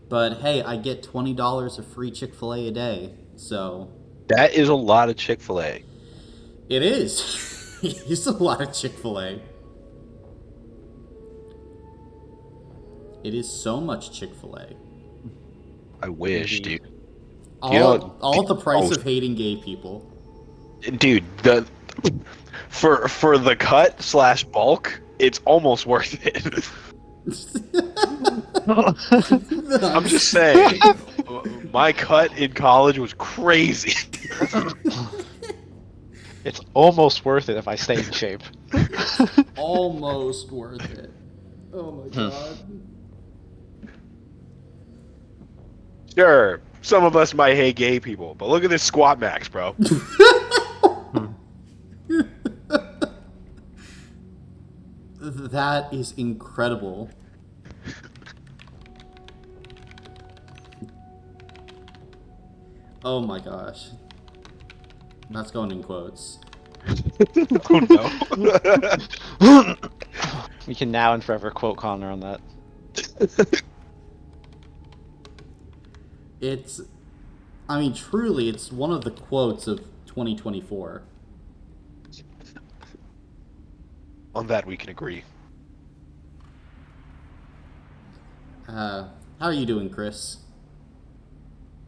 But hey, I get $20 of free Chick-fil-A a day, so That is a lot of Chick-fil-A. it is. It's a lot of Chick-fil-A. It is so much Chick-fil-A. I wish, dude. Indeed. You know, All at the price oh, of hating gay people. dude, the for the cut slash bulk, it's almost worth it. I'm just saying, my cut in college was crazy. It's almost worth it if I stay in shape. It's almost worth it. Oh my Hmm. god. Sure, some of us might hate gay people, but look at this squat max, bro. Hmm. That is incredible. Oh my gosh. That's going in quotes. Oh no. We can now and forever quote Connor on that. It's, I mean, truly, it's one of the quotes of 2024. On that we can agree. How are you doing, Chris?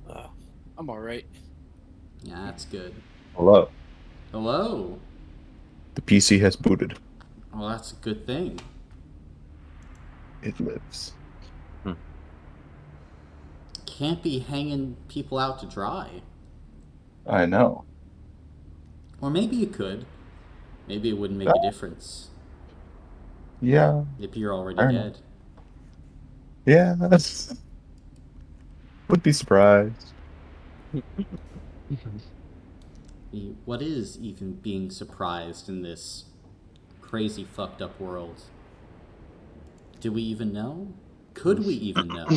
Uh, I'm all right. Yeah, that's good. Hello. Hello. The PC has booted. Well, that's a good thing. It lives. Can't be hanging people out to dry. I know. Or maybe you could. Maybe it wouldn't make a difference. Yeah, Maybe you're already I don't know. dead. Yeah, that's would be surprised. What is even being surprised in this crazy fucked up world? Do we even know? Could we even know?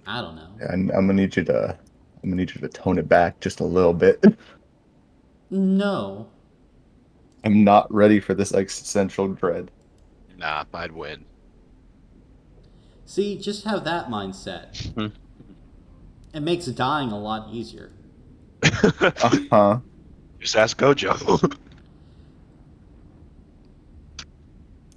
I don't know. Yeah, I'm gonna need you to tone it back just a little bit. No. I'm not ready for this existential dread. Nah, I'd win. See, just have that mindset. It makes dying a lot easier. Uh-huh. Just ask Gojo.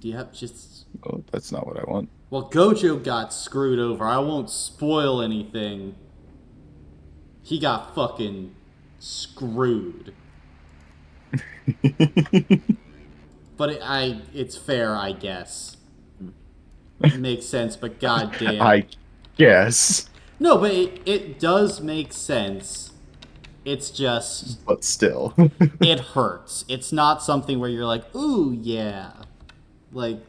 Do you have just. Oh, that's not what I want. Well, Gojo got screwed over. I won't spoil anything. He got fucking screwed. But it's fair, I guess. It makes sense, but goddamn. I guess, No, but it does make sense. It's just but still. it hurts. It's not something where you're like, ooh yeah, like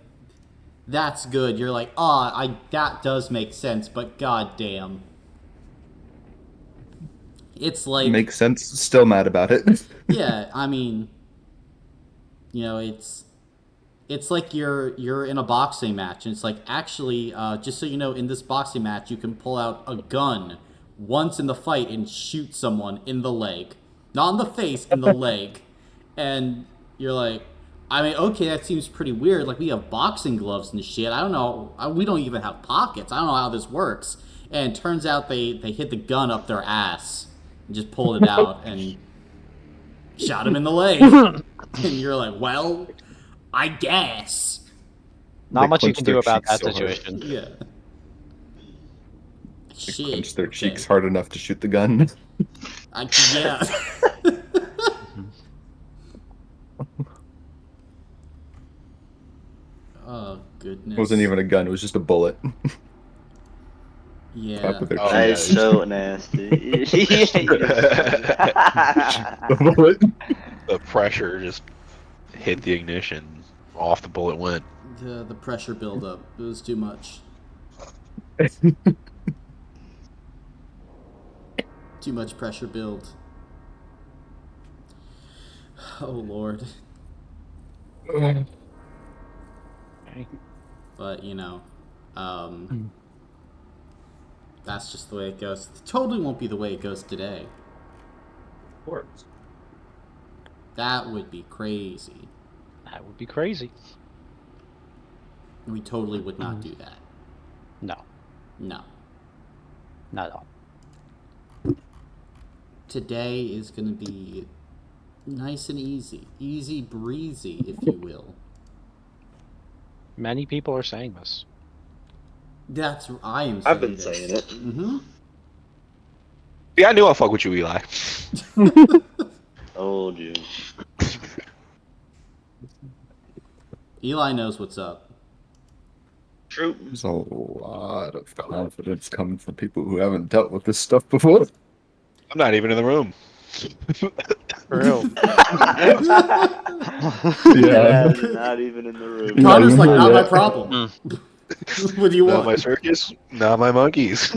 that's good. You're like, ah, I that does make sense, but goddamn, it's like, Makes sense. Still mad about it. yeah. I mean, it's like you're in a boxing match, and it's like actually, just so you know, in this boxing match, you can pull out a gun once in the fight and shoot someone in the leg, not in the face, in the leg, and you're like, I mean, okay, that seems pretty weird. Like we have boxing gloves and shit. I don't know. We don't even have pockets. I don't know how this works. And it turns out they hit the gun up their ass and just pulled it out and shot him in the leg. And you're like, well, I guess. They Not much you clench can their do about cheeks that so hard. situation. Yeah. They Shit. clench their Okay. cheeks hard enough to shoot the gun. Yeah. Oh It wasn't goodness. even a gun, it was just a bullet. Top Yeah. of their Oh That yeah. is cheeks. so nasty. He is funny. The bullet. The pressure just hit the ignition. Off the bullet went. The pressure buildup. It was too much. Too much pressure build. Oh lord. But um, that's just the way it goes. It totally won't be the way it goes today. Of course. That would be crazy. That would be crazy. We totally would not do that. No. No. Not at all. Today is going to be nice and easy. Easy breezy, if you will. Many people are saying this. I am saying I've been this. saying it. Mm-hmm. Yeah, I knew I'll fuck with you, Eli. Told you. Eli knows what's up. True. There's a lot of confidence coming from people who haven't dealt with this stuff before. I'm not even in the room. For real. Yeah, not even in the room. Connor's like, Yeah. not my problem. What do you Not want? my circus, not my monkeys.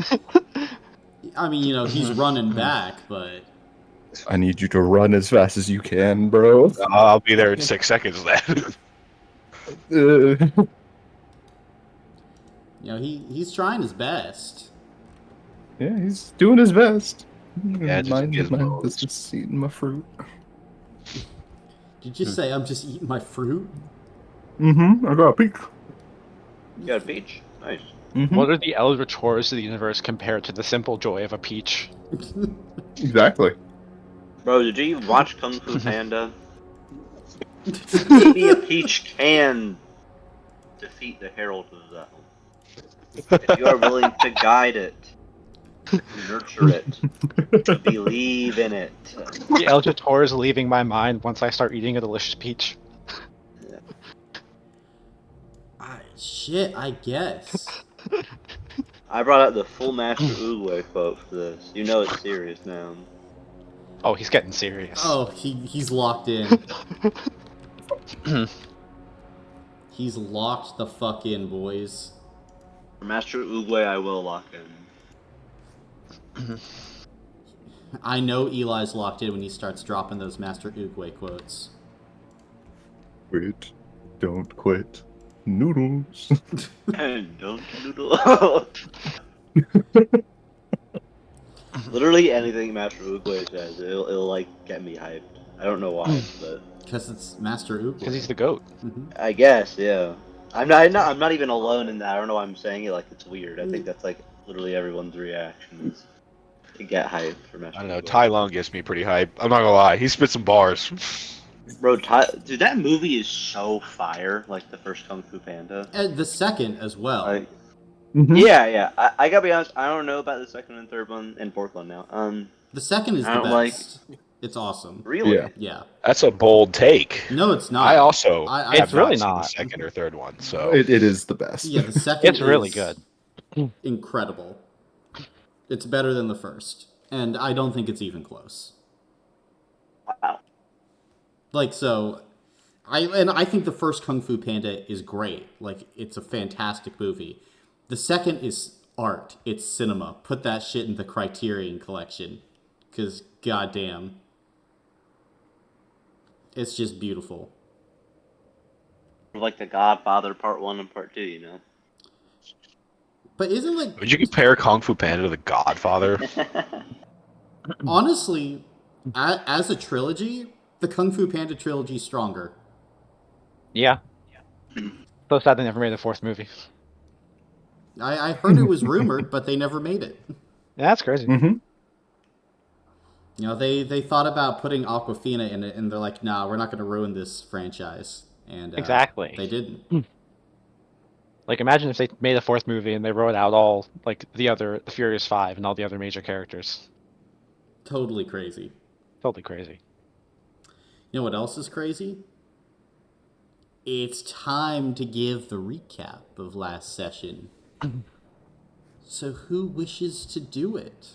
I mean, he's running back, but I need you to run as fast as you can, bro. I'll be there in 6 seconds then. he's trying his best. Yeah, he's doing his best. Yeah, just Mine's gizmos. just eating my fruit. Did you say I'm just eating my fruit? Mm-hmm. I got a peek. You got a peach? Nice. Mm-hmm. What are the elder chores of the universe compared to the simple joy of a peach? Exactly. Bro, did you watch Kung Fu Panda? Maybe a peach can defeat the Herald of the If you are willing to guide it, to nurture it, to believe in it. The elder chore is leaving my mind once I start eating a delicious peach. I guess. I brought out the full Master Oogway quote for this. You know it's serious now. Oh, he's getting serious. Oh, he's locked in. He's locked the fuck in, boys. For Master Oogway, I will lock in. I know Eli's locked in when he starts dropping those Master Oogway quotes. Quit. Don't quit. Noodles. Don't noodle. Literally anything Master Oogway says, it'll like get me hyped. I don't know why, but Because it's Master Oogway. Because he's the goat. I guess, yeah. I'm not even alone in that. I don't know why I'm saying it like it's weird. I think that's like literally everyone's reaction is to get hyped for Master I don't know, Oogway. Tai Lung gets me pretty hype. I'm not gonna lie, he spit some bars. Bro, dude, that movie is so fire. Like the first Kung Fu Panda. And the second as well. Like, Mhm. yeah. I gotta be honest. I don't know about the second and third one and fourth one now. The second is I the don't like- best. It's awesome. Really? Yeah. Yeah. That's a bold take. No, it's not. I also I- have It's really not seen not. the second or third one, so It is the best. Yeah, the second It's really is good. incredible. It's better than the first. And I don't think it's even close. Wow. Like, so... I think the first Kung Fu Panda is great. Like, it's a fantastic movie. The second is art. It's cinema. Put that shit in the Criterion Collection. Because, goddamn. It's just beautiful. Like The Godfather Part 1 and Part 2, you know? But isn't, like... would you compare Kung Fu Panda to The Godfather? Honestly, as a trilogy, the Kung Fu Panda trilogy is stronger. Yeah. So sad they never made a fourth movie. I heard it was rumored, but they never made it. Yeah, that's crazy. Mm-hmm. They thought about putting Aquafina in it, and they're like, nah, we're not going to ruin this franchise. And Exactly. they didn't. Like, imagine if they made a fourth movie and they wrote out all, like, the Furious 5 and all the other major characters. Totally crazy. Totally crazy. You know what else is crazy? It's time to give the recap of last session. So who wishes to do it?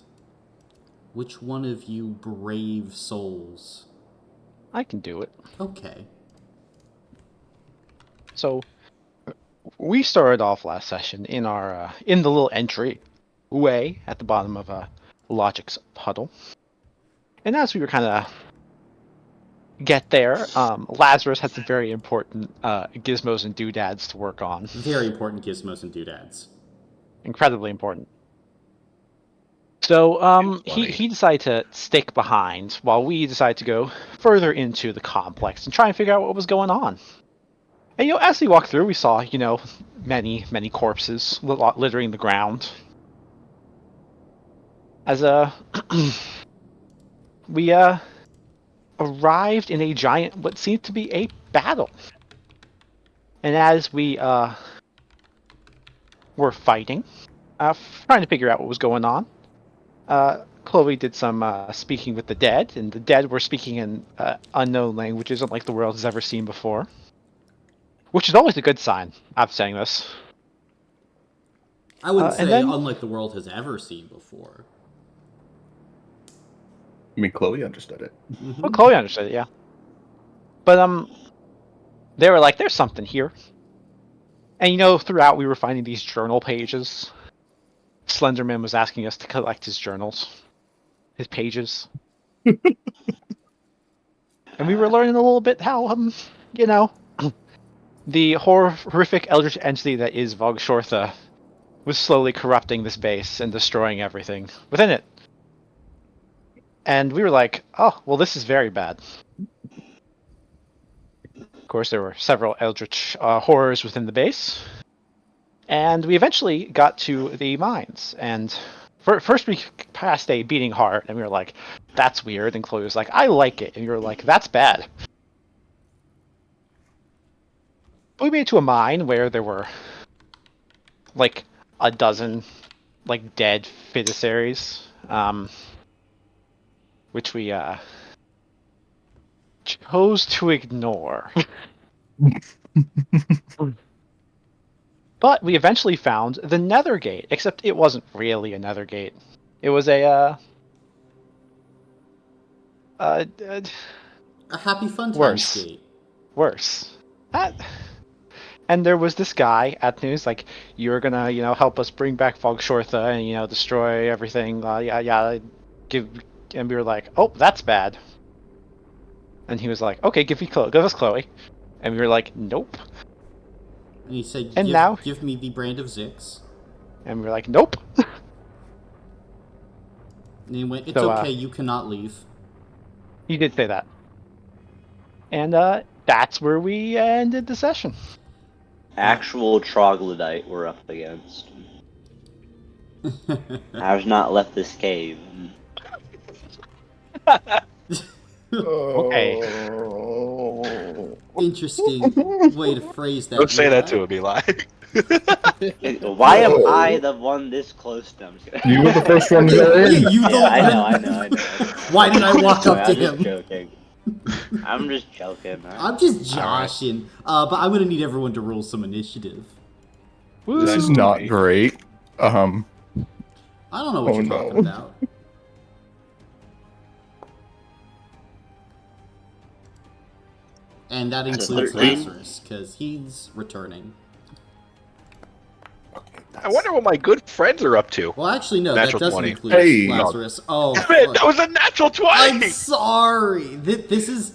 Which one of you brave souls? I can do it. Okay. So, we started off last session in our in the little entry way at the bottom of Logic's puddle, and as we were kind of get there, Lazarus had some very important gizmos and doodads to work on. Very important gizmos and doodads. Incredibly important. So Funny. he decided to stick behind while we decided to go further into the complex and try and figure out what was going on. And as we walked through, we saw many corpses littering the ground. As we arrived in a giant, what seemed to be a battle. And as we were fighting, trying to figure out what was going on, Chloe did some speaking with the dead, and the dead were speaking in unknown languages unlike the world has ever seen before. Which is always a good sign after saying this. I wouldn't and say then- unlike the world has ever seen before. I mean, Chloe understood it. Mhm. Well, Chloe understood it, yeah. But they were like, "There's something here." And throughout we were finding these journal pages. Slenderman was asking us to collect his journals, his pages, and we were learning a little bit how the horrific eldritch entity that is Vogshortha was slowly corrupting this base and destroying everything within it. And we were like, "Oh, well, this is very bad." Of course, there were several eldritch horrors within the base. And we eventually got to the mines. And first we passed a beating heart, and we were like, "That's weird." And Chloe was like, "I like it." And we were like, "That's bad." We made it to a mine where there were like a dozen dead fiduciaries, which we chose to ignore. But we eventually found the Nether Gate, except it wasn't really a Nether Gate. It was a A happy fun times Worse. gate. worse. And there was this guy at news like, "You're gonna, help us bring back Fogshortha and destroy everything." Yeah. And we were like, "Oh, that's bad." And he was like, "Okay, give us Chloe." And we were like, "Nope." And he said, And now- give me the brand of Zix. And we were like, "Nope." And he went, it's So, okay, you cannot leave. He did say that. And that's where we ended the session. Actual troglodyte we're up against. Has not left this cave. Okay. Interesting way to phrase that. Don't say that yeah. to him, Eli. Why am I the one this close to him? You were the first one to go in. Yeah, you the Yeah, one. I know. Why did I walk Sorry, up to I'm just him? joking. I'm just joking, man. I'm just joshing. But I'm gonna need everyone to roll some initiative. This is not great. I don't know what Oh, you're no. talking about. And that includes 13. Lazarus, because he's returning. I wonder what my good friends are up to. Well, actually, no, Natural that doesn't 20. include Hey. Lazarus. Oh, Man, fuck. that was a natural 20! I'm sorry. This is.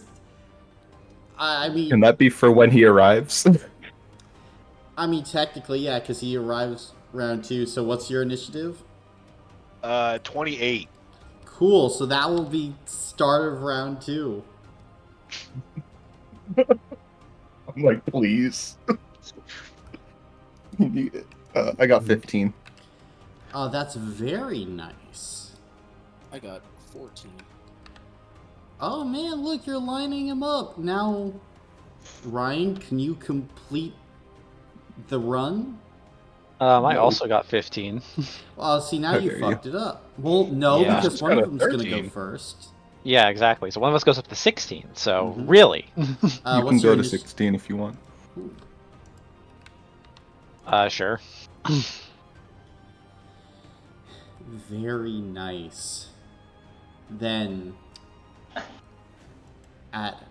I mean, Can that be for when he arrives? technically, yeah, because he arrives round 2. So, what's your initiative? 28. Cool. So that will be start of round 2. I'm like, please. You need it. I got 15. Oh, that's very nice. I got 14. Oh man, look, you're lining him up. Now, Ryan, can you complete the run? I No. also got 15. Well, see, now How you dare fucked it up. Well, no, Yeah. because Just one of got a them's going to go 13. first. Yeah, exactly. So one of us goes up to 16. So Mhm. really, You can What's go your to 16 if you want. sure. Very nice. Then, at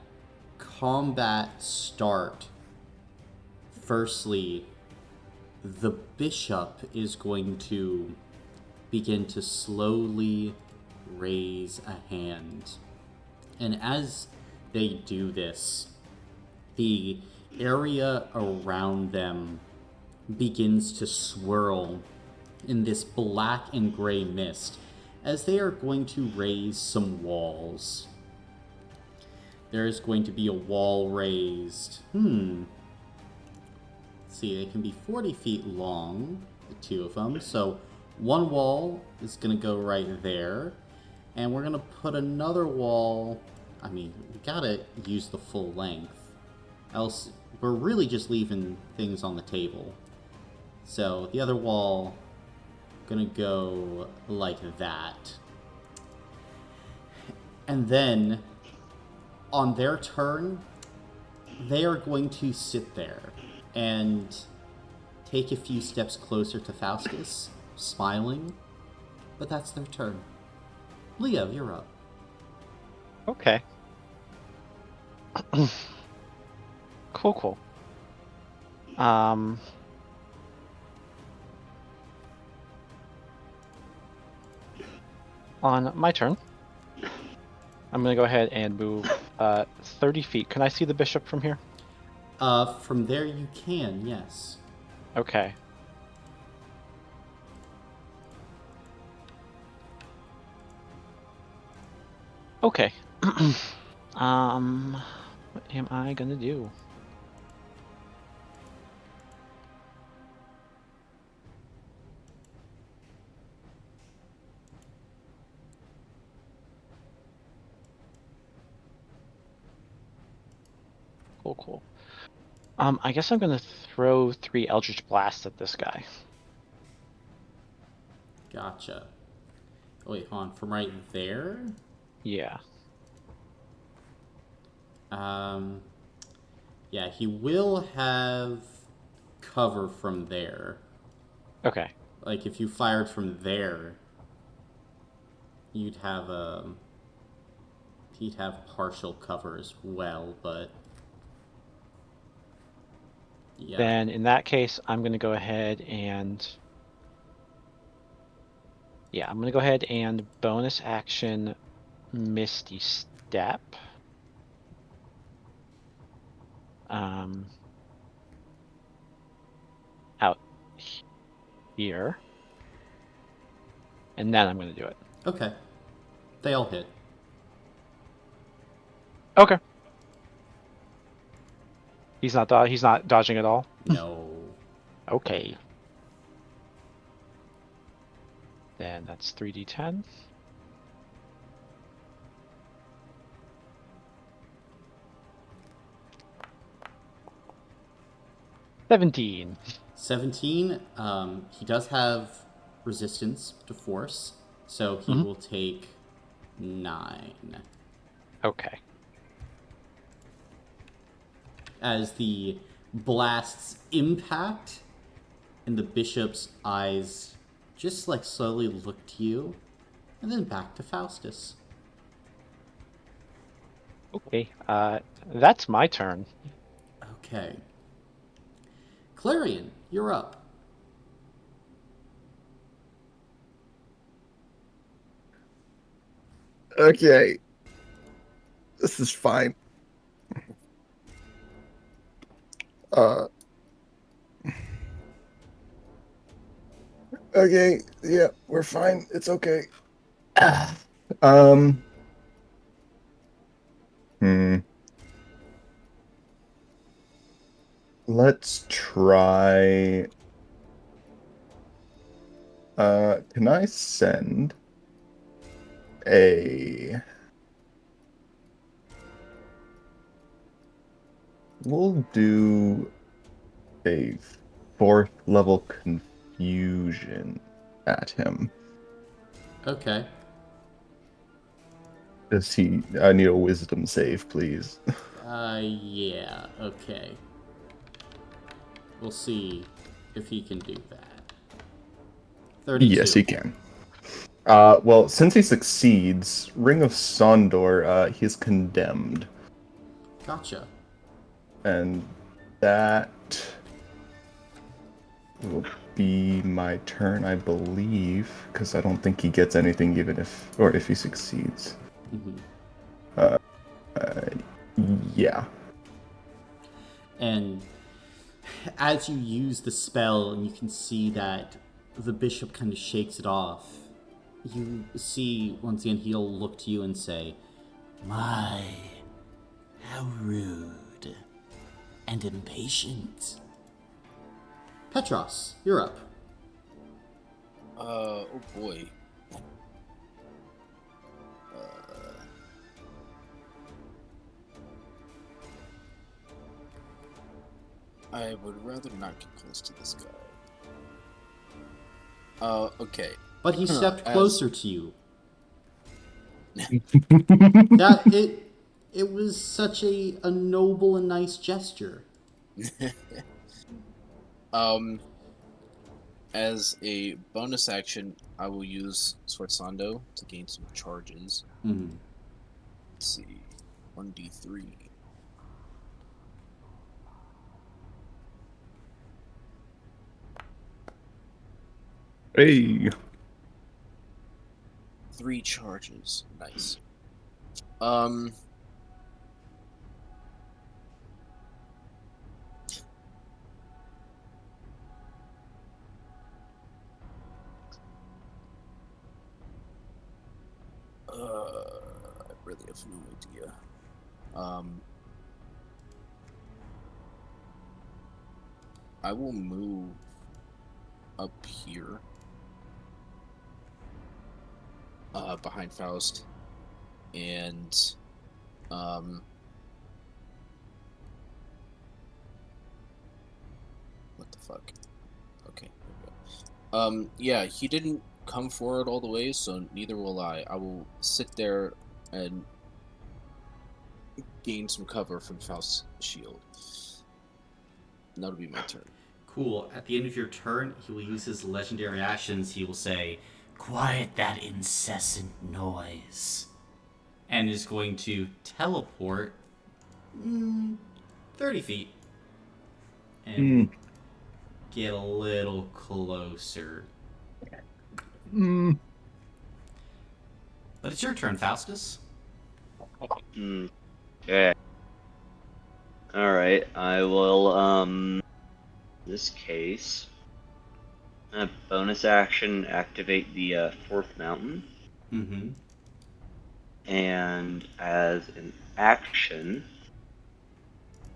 combat start, firstly, the bishop is going to begin to slowly raise a hand. And as they do this, the area around them begins to swirl in this black and gray mist as they are going to raise some walls. There is going to be a wall raised. Let's see, they can be 40 feet long, the two of them. So one wall is going to go right there. And we're going to put another wall... I mean, we got to use the full length. Else, we're really just leaving things on the table. So the other wall going to go like that. And then, on their turn, they are going to sit there and take a few steps closer to Faustus, smiling. But that's their turn. Leo, you're up. Okay. Cool. On my turn, I'm going to go ahead and move 30 feet. Can I see the bishop from here? From there you can, yes. Okay. Okay. What am I gonna do? Cool. I guess I'm gonna throw 3 Eldritch Blasts at this guy. Gotcha. Oh, wait, hold on. From right there? Yeah. Yeah, he will have cover from there. Okay. Like, if you fired from there, you'd have, he'd have partial cover as well, but... Yeah. Then in that case, I'm gonna go ahead and... Yeah, I'm gonna go ahead and bonus action Misty Step. Out here. And then I'm gonna do it. Okay. They all hit. Okay. He's not dodging at all? No. Okay. Then that's 3d10. $17. 17, he does have resistance to force, so he will take 9. Okay. As the blasts impact, and the bishop's eyes just like slowly look to you, and then back to Faustus. Okay. That's my turn. Okay. Clarion, you're up. Okay. This is fine. Okay, yeah, we're fine. It's okay. Um. Let's try. Can I send a? We'll do a 4th level confusion at him. Okay. Does he? I need a wisdom save, please. Yeah, okay. We'll see if he can do that. 32. Yes, he can. Well, since he succeeds, Ring of Sondor, he's condemned. Gotcha. And that will be my turn, I believe, because I don't think he gets anything even if he succeeds. Mm-hmm. Yeah. And as you use the spell, and you can see that the bishop kind of shakes it off, you see once again he'll look to you and say, "My, how rude and impatient." Petros, you're up. Oh boy. Uh, I would rather not get close to this guy. Okay. But he stepped As- closer to you. It was such a noble and nice gesture. um, as a bonus action, I will use Sforzando to gain some charges. Mm-hmm. Let's see, 1d3. Hey. 3 charges. Nice. Um. I really have no idea. I will move up here, behind Faust, and what the fuck? Okay, there we go. Yeah, he didn't come forward all the way, so neither will I. I will sit there and gain some cover from Faust's shield. And that'll be my turn. Cool. At the end of your turn, he will use his legendary actions. He will say, "Quiet that incessant noise," and is going to teleport 30 feet and get a little closer. But it's your turn, Faustus. Okay. Alright, I will, in this case, bonus action, activate the 4th mountain. Mm-hmm. And as an action,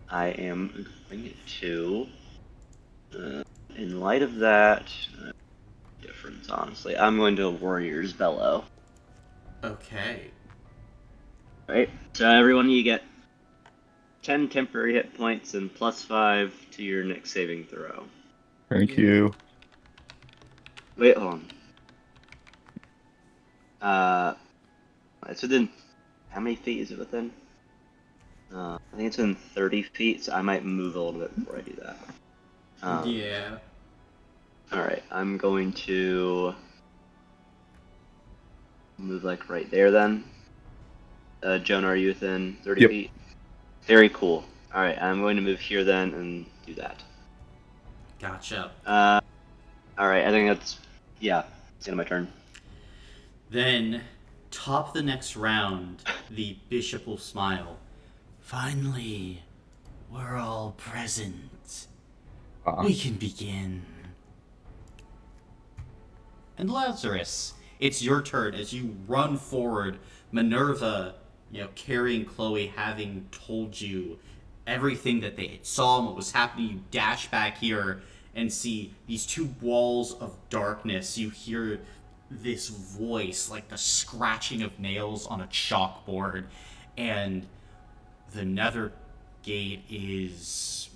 I am going to, in light of that, difference, honestly, I'm going to Warrior's Bellow. Okay. Right? So everyone, you get 10 temporary hit points and +5 to your next saving throw. Thank you. Wait, hold on. It's within. How many feet is it within? I think it's within 30 feet, so I might move a little bit before I do that. Yeah. Alright, I'm going to move like right there then. Jonah, are you within 30 Yep. feet? Very cool. Alright, I'm going to move here then and do that. Gotcha. Alright, I think that's. Yeah, it's the end of my turn. Then, top the next round, the bishop will smile. Finally, we're all present. We can begin. And Lazarus, it's your turn as you run forward. Minerva, carrying Chloe, having told you everything that they saw and what was happening. You dash back here and see these 2 walls of darkness. You hear this voice like the scratching of nails on a chalkboard, and the nether gate is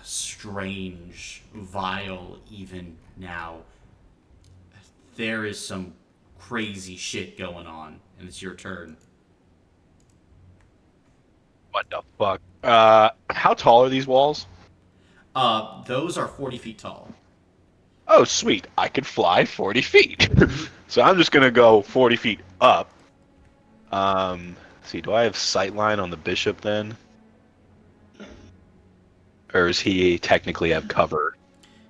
strange, vile even now. There is some crazy shit going on, and it's your turn. What the fuck? How tall are these walls? Those are 40 feet tall. Oh, sweet. I could fly 40 feet. So I'm just gonna go 40 feet up. See, do I have sightline on the bishop then? Or does he technically have cover?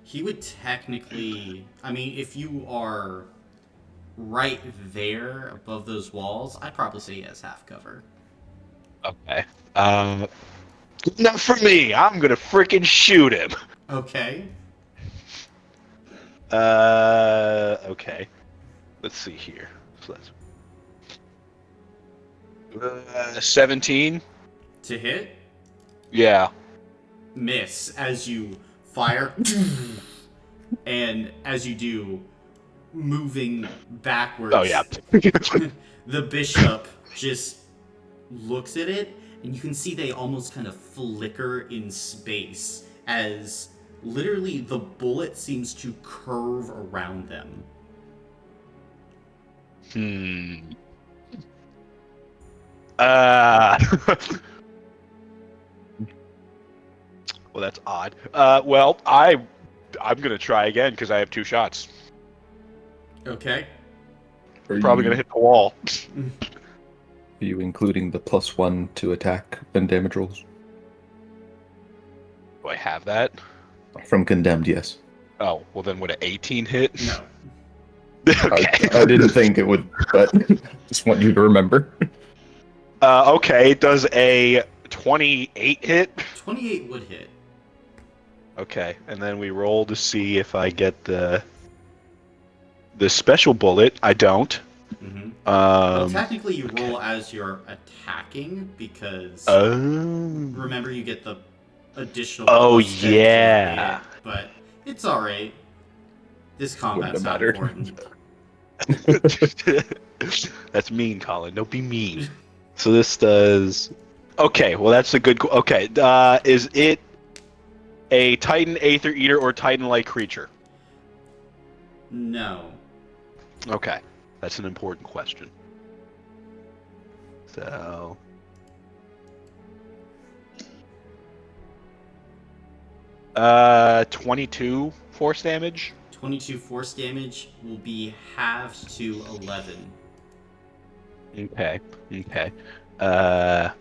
He would technically, I mean, if you are right there above those walls, I'd probably say he has half cover. Okay. Not for me. I'm gonna freaking shoot him. Okay. Okay. Let's see here. So that's 17. To hit, Yeah. miss as you fire, and as you do, moving backwards. Oh yeah. The bishop just looks at it, and you can see they almost kind of flicker in space as literally the bullet seems to curve around them. Well, that's odd. Well, I'm gonna try again because I have 2 shots. Okay. Are Probably gonna hit the wall. Are you including the +1 to attack and damage rolls? Do I have that? From Condemned, yes. Oh, well then would an 18 hit? No. Okay. I didn't think it would, but just want you to remember. Okay, does a 28 hit? 28 would hit. Okay, and then we roll to see if I get the special bullet. I don't. Mm-hmm. Well, technically you okay. roll as you're attacking, because Oh. remember you get the additional Oh, +10 to yeah. hit, but it's alright. This combat's Wouldn't not have important. That's mean, Colin. Don't be mean. So this does. Okay, well that's a good. Okay, is it a Titan Aether Eater or Titan-like creature? No. Okay, that's an important question. So. 22 force damage. 22 force damage will be halved to 11. Okay. I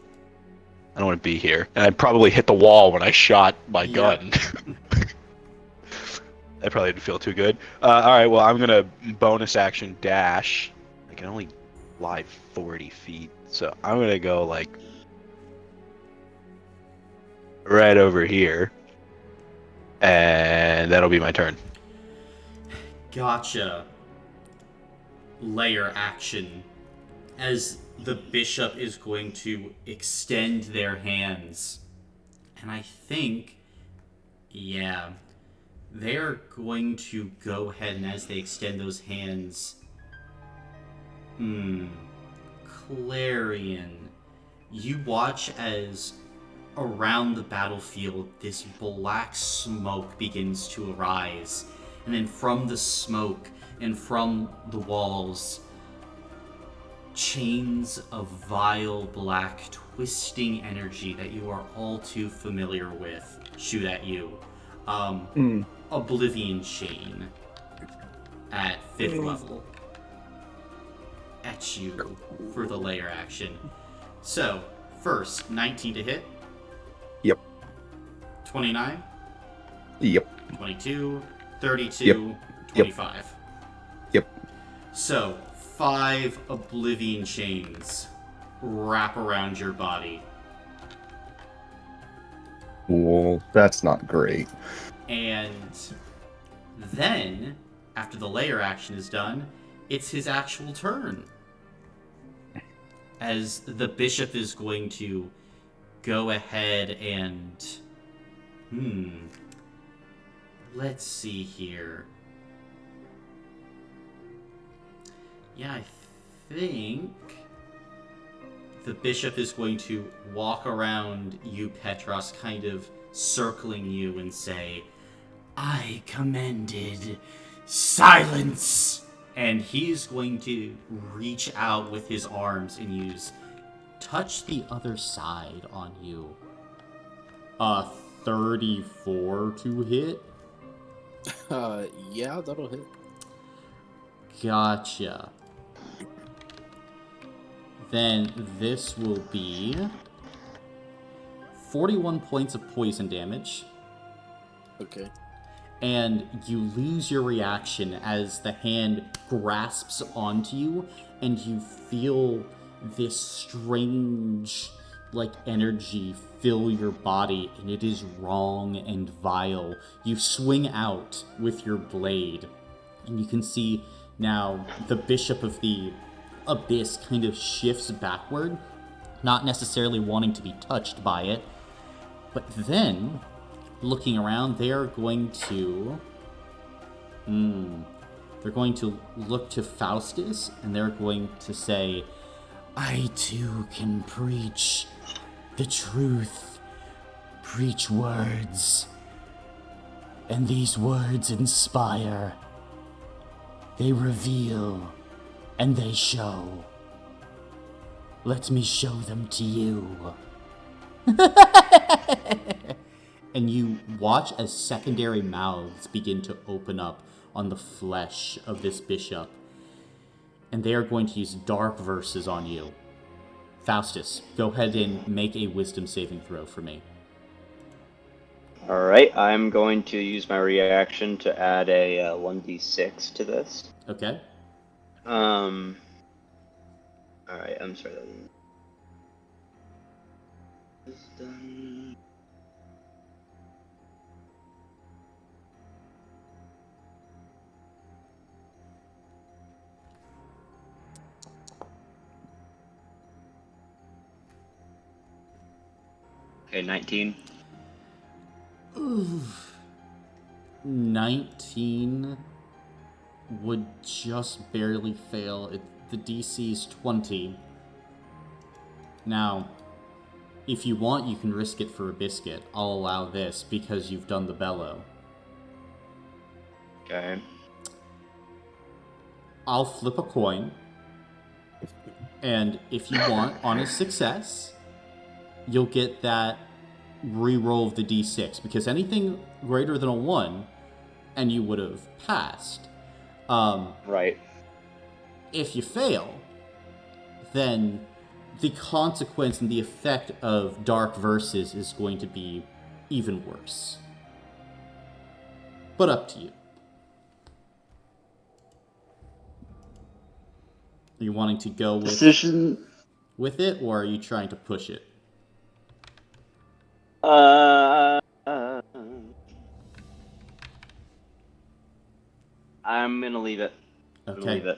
don't want to be here, and I'd probably hit the wall when I shot my gun. That probably didn't feel too good. All right, well, I'm gonna bonus action dash. I can only fly 40 feet, so I'm gonna go like right over here, and that'll be my turn. Gotcha. Layer action. As the bishop is going to extend their hands. And I think, yeah, they're going to go ahead, and as they extend those hands, Clarion, you watch as around the battlefield this black smoke begins to arise. And then from the smoke and from the walls, chains of vile, black, twisting energy that you are all too familiar with shoot at you. Oblivion Chain at 5th level. At you for the layer action. So, first, 19 to hit. Yep. 29. Yep. 22. 32. Yep. 25. Yep. So, 5 Oblivion Chains wrap around your body. Well, that's not great. And then, after the layer action is done, it's his actual turn. As the bishop is going to go ahead and... Let's see here. Yeah, I think the bishop is going to walk around you, Petros, kind of circling you and say, "I commanded silence!" And he's going to reach out with his arms and use touch the other side on you. 34 to hit? Yeah, that'll hit. Gotcha. Then this will be 41 points of poison damage. Okay. And you lose your reaction as the hand grasps onto you, and you feel this strange, energy fill your body, and it is wrong and vile. You swing out with your blade, and you can see now the Bishop of the Abyss kind of shifts backward, not necessarily wanting to be touched by it, but then, looking around, they are going to They're going to look to Faustus, and they're going to say, I too can preach the truth, preach words, and these words inspire. They reveal, and they show. Let me show them to you. And you watch as secondary mouths begin to open up on the flesh of this bishop. And they are going to use dark verses on you. Faustus, go ahead and make a wisdom saving throw for me. Alright, I'm going to use my reaction to add a 1d6 to this. Okay. Alright, I'm sorry. That was done. Okay, 19. 19 would just barely fail. The DC is 20. Now, if you want, you can risk it for a biscuit. I'll allow this because you've done the bellow. Okay. I'll flip a coin. And if you want, on a success, you'll get that re-roll of the d6. Because anything greater than a 1, and you would have passed. Right. If you fail, then the consequence and the effect of dark verses is going to be even worse. But up to you. Are you wanting to go Decision. with it, or are you trying to push it? I'm gonna leave it. Okay.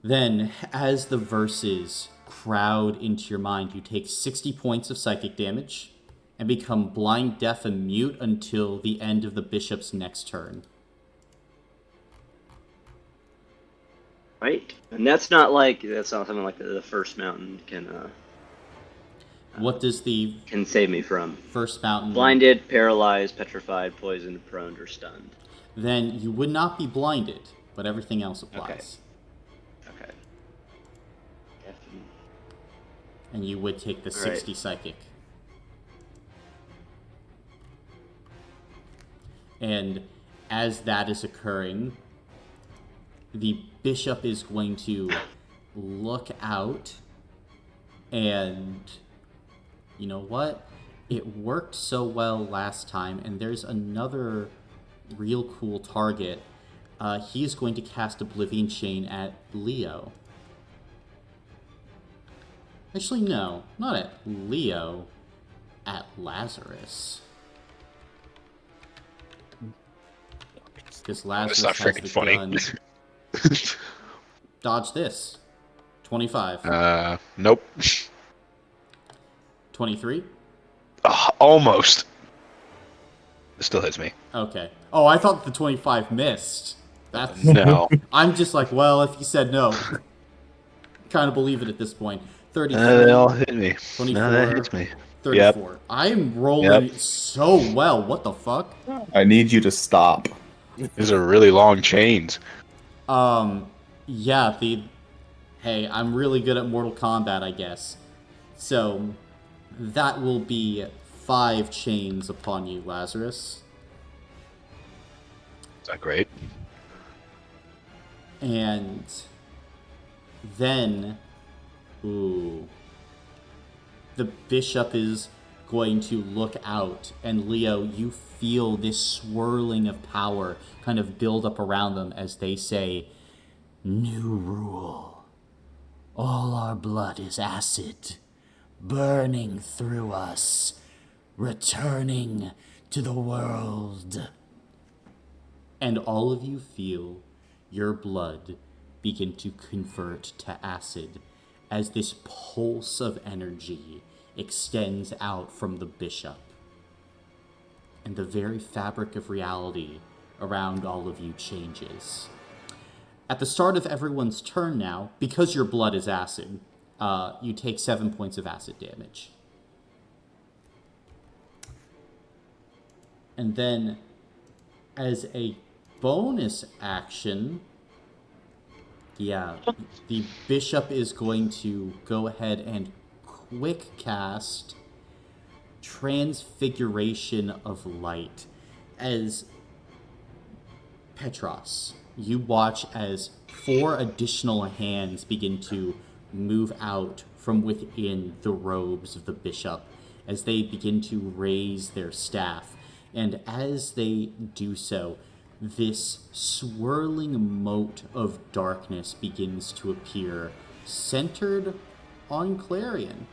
Then, as the verses crowd into your mind, you take 60 points of psychic damage and become blind, deaf, and mute until the end of the bishop's next turn. Right, and that's not something like the first mountain can What does the can save me from. first mountain... Blinded, paralyzed, petrified, poisoned, prone, or stunned. Then you would not be blinded, but everything else applies. Okay. And you would take the 60 psychic. And as that is occurring, the bishop is going to look out and, you know what? It worked so well last time, and there's another real cool target. He's going to cast Oblivion Chain at Leo. Actually, no, not at Leo, at Lazarus. Because Lazarus That's not has the freaking funny. gun. Dodge this. 25. Nope. 23? Almost. It still hits me. Okay. Oh, I thought the 25 missed. That's... No. I'm just like, well, if you said no, kind of believe it at this point. 33. They all hit me. 24. No, that hits me. 34. Yep. I'm rolling so well. What the fuck? I need you to stop. These are really long chains. Yeah, hey, I'm really good at Mortal Kombat, I guess. So, that will be 5 chains upon you, Lazarus. Is that great? And then, the bishop is going to look out, and Leo, you feel this swirling of power kind of build up around them as they say, "New rule. All our blood is acid, burning through us, returning to the world." And all of you feel your blood begin to convert to acid as this pulse of energy extends out from the bishop. And the very fabric of reality around all of you changes. At the start of everyone's turn now, because your blood is acid, you take 7 points of acid damage. And then, as a bonus action, the bishop is going to go ahead and quick cast Transfiguration of Light. As Petros, you watch as 4 additional hands begin to move out from within the robes of the bishop as they begin to raise their staff. And as they do so, this swirling mote of darkness begins to appear, centered on Clarion.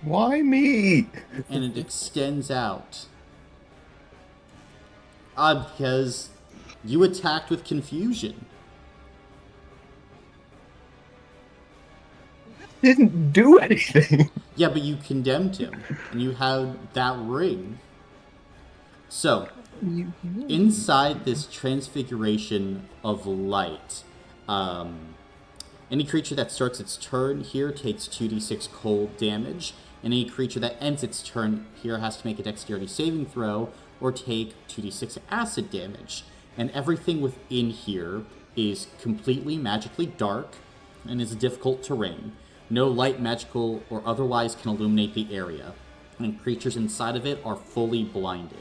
Why me? And it extends out. Because you attacked with confusion. Didn't do anything. Yeah, but you condemned him, and you had that ring. So, inside this Transfiguration of Light, any creature that starts its turn here takes 2d6 cold damage, and any creature that ends its turn here has to make a dexterity saving throw or take 2d6 acid damage. And everything within here is completely magically dark and is difficult terrain. No light, magical, or otherwise can illuminate the area, and creatures inside of it are fully blinded.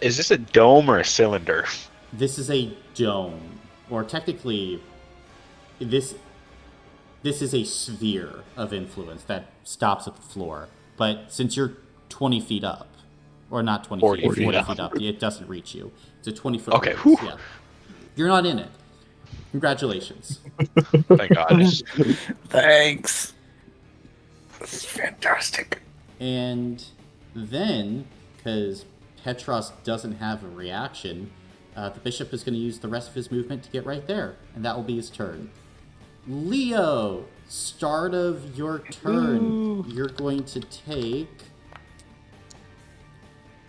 Is this a dome or a cylinder? This is a dome, or technically, this is a sphere of influence that stops at the floor. But since you're 20 feet up, or not 20 40 feet, feet 40 up. feet up, it doesn't reach you. It's a 20-foot Okay, radius, whew. yeah. You're not in it. Congratulations. Thank God. Thanks. This is fantastic. And then, because Petros doesn't have a reaction, the bishop is going to use the rest of his movement to get right there, and that will be his turn. Leo, start of your turn, you're going to take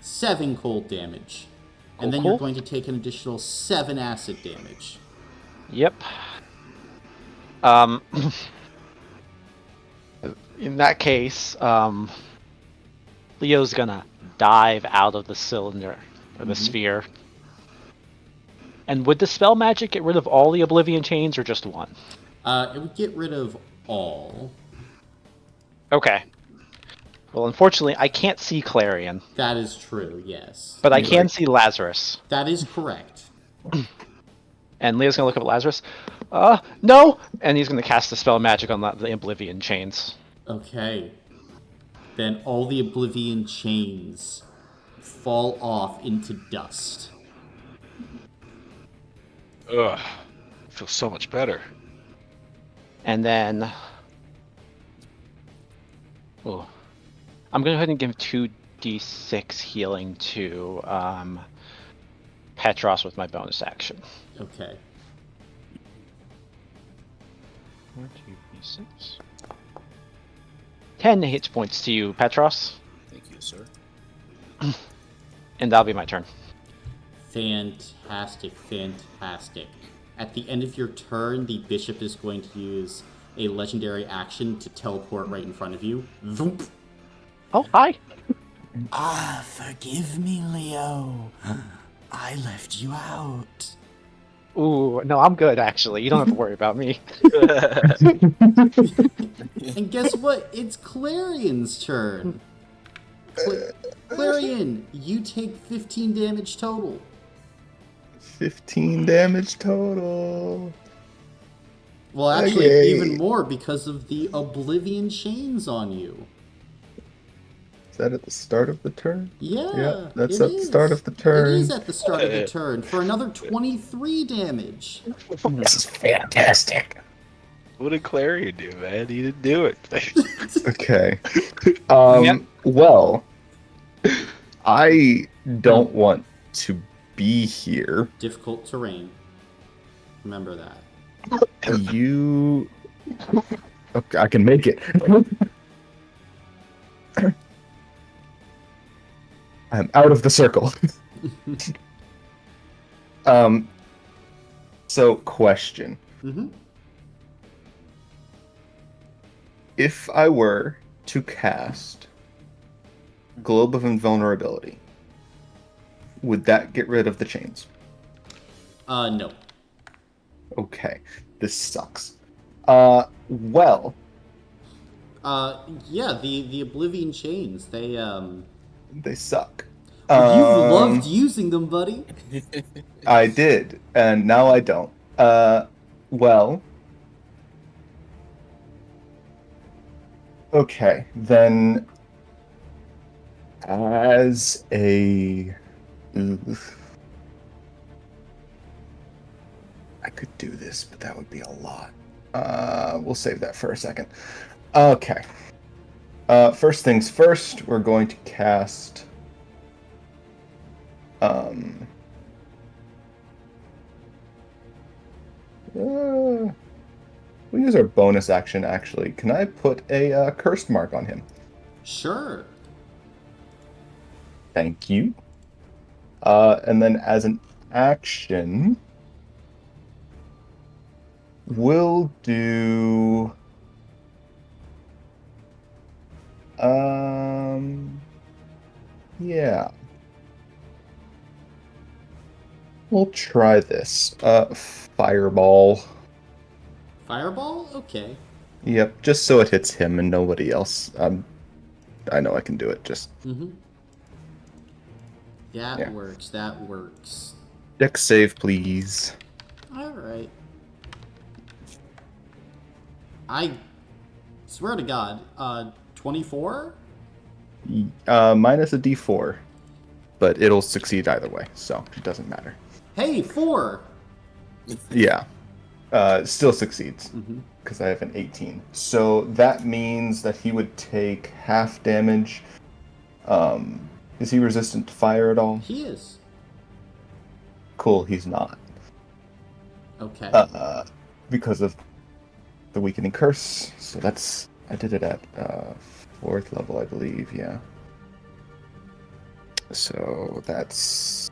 7 cold damage. And then you're going to take an additional 7 acid damage. Yep. In that case, Leo's gonna dive out of the cylinder or the sphere. And would the spell magic get rid of all the Oblivion chains or just one? It would get rid of all. Okay. Well, unfortunately, I can't see Clarion, That is true, yes. but I can see Lazarus. That is correct. And Leo's gonna look up at Lazarus. No! And he's gonna cast the spell magic on the Oblivion chains. Okay. Then all the Oblivion chains fall off into dust. Ugh. Feels so much better. And then... Oh. I'm gonna go ahead and give 2d6 healing to Petros with my bonus action. Okay. 2d6. 10 hit points to you, Petros. Thank you, sir. And that'll be my turn. Fantastic. At the end of your turn, the bishop is going to use a legendary action to teleport right in front of you. Zoomp. Oh, hi! Forgive me, Leo. I left you out. Ooh, no, I'm good, actually. You don't have to worry about me. And guess what? It's Clarion's turn. Clarion, you take 15 damage total. 15 damage total. Well, actually, Yay. even more because of the Oblivion chains on you. Is that at the start of the turn? Yeah, that's it at the start of the turn. It is at the start of the turn for another 23 damage. This is fantastic. What did Clarion do, man? He didn't do it. Okay. Yep. Well, I don't want to be here. Difficult terrain. Remember that. You... Okay, I can make it. I'm out of the circle. So, question. Mm-hmm. If I were to cast Globe of Invulnerability, would that get rid of the chains? No. Okay, this sucks. Well, Yeah, the Oblivion chains, they suck. well, you've loved Um, using them, buddy. I did, and now I don't. Well, okay, then as a... Oof. I could do this, but that would be a lot. We'll save that for a second. Okay. First things first, we're going to cast... we'll use our bonus action, actually. Can I put a cursed mark on him? Sure. Thank you. And then as an action, we'll do... Yeah. We'll try this. Fireball. Fireball? Okay. Yep, just so it hits him and nobody else. I know I can do it, just... Mm-hmm. That Yeah. works. That works. Dex save, please. Alright. I swear to God, 24? Minus a d4. But it'll succeed either way, so it doesn't matter. Hey, 4! Yeah. Still succeeds, Mm-hmm. because I have an 18. So that means that he would take half damage. Is he resistant to fire at all? He is. Cool, he's not. Okay. Because of the weakening curse. So that's... I did it at 4th level, I believe, yeah. So that's...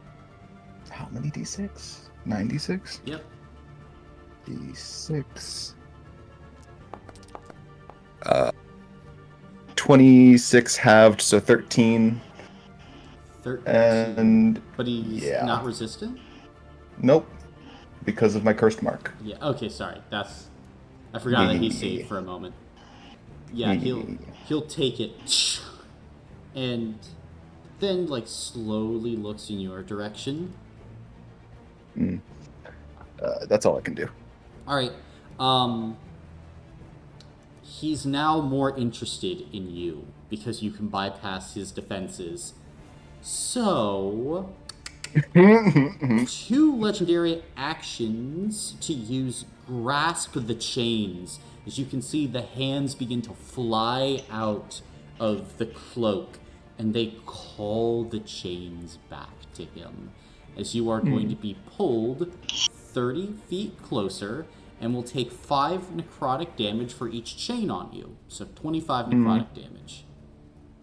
How many d6? 96? Yep. D6. 26 halved, so 13. 13. And But he's yeah. not resistant? Nope, because of my cursed mark. Yeah, okay, sorry. I forgot that he Yeah. saved for a moment. Yeah, he'll take it and then like slowly looks in your direction. That's all I can do. Alright. He's now more interested in you because you can bypass his defenses. So 2 legendary actions to use Grasp the Chains. As you can see, the hands begin to fly out of the cloak, and they call the chains back to him. As you are going to be pulled 30 feet closer, and will take 5 necrotic damage for each chain on you. So 25 necrotic damage.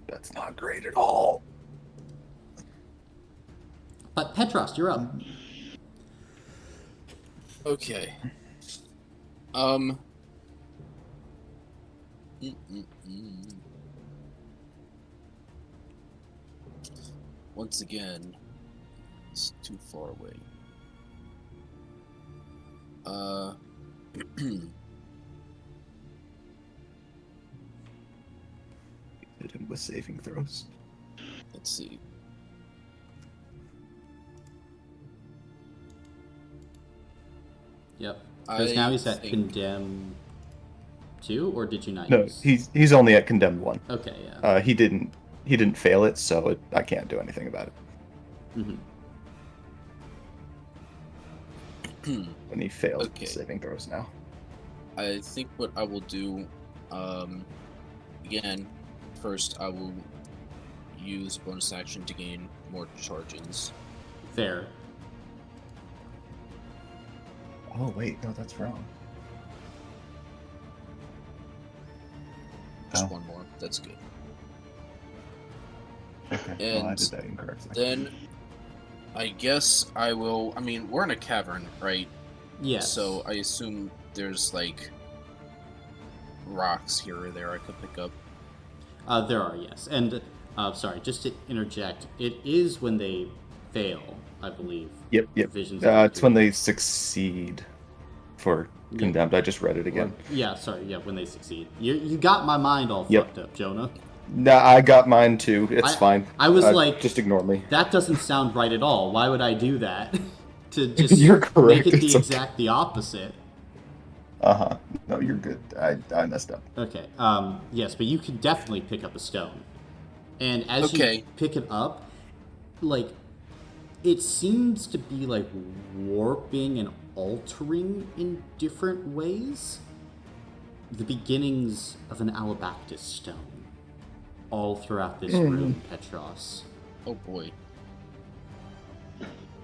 That's not great at all. But Petros, you're up. Okay. Once again, it's too far away. Hit him with saving throws. Let's see. Yep. Because now he's at think- Condemn 2, or did you not No, use? he's only at condemned 1. Okay, yeah. He didn't fail it, so I can't do anything about it. When he failed Okay. saving throws now. I think what I will do, again, first I will use bonus action to gain more charges. Fair. Oh wait, no, that's wrong. Just Oh. one more. That's good. Okay, well, I And did that incorrectly. Then, I guess I will. I mean, we're in a cavern, right? Yes. So I assume there's like rocks here or there I could pick up. There are, yes. And, sorry, just to interject, it is when they fail, I believe. Yep. Provisions It's when they succeed for Yep. condemned. I just read it again. When they succeed. You got my mind all Yep. fucked up, Jonah. Nah, I got mine too. It's fine. I was like, just ignore me. That doesn't sound right at all. Why would I do that? To just You're correct. make it the It's okay. the opposite. No, you're good. I messed up. Okay. Yes, but you can definitely pick up a stone. And as you pick it up, like, it seems to be, like, warping and altering in different ways. The beginnings of an alabactus stone. All throughout this room, Petros. Oh boy.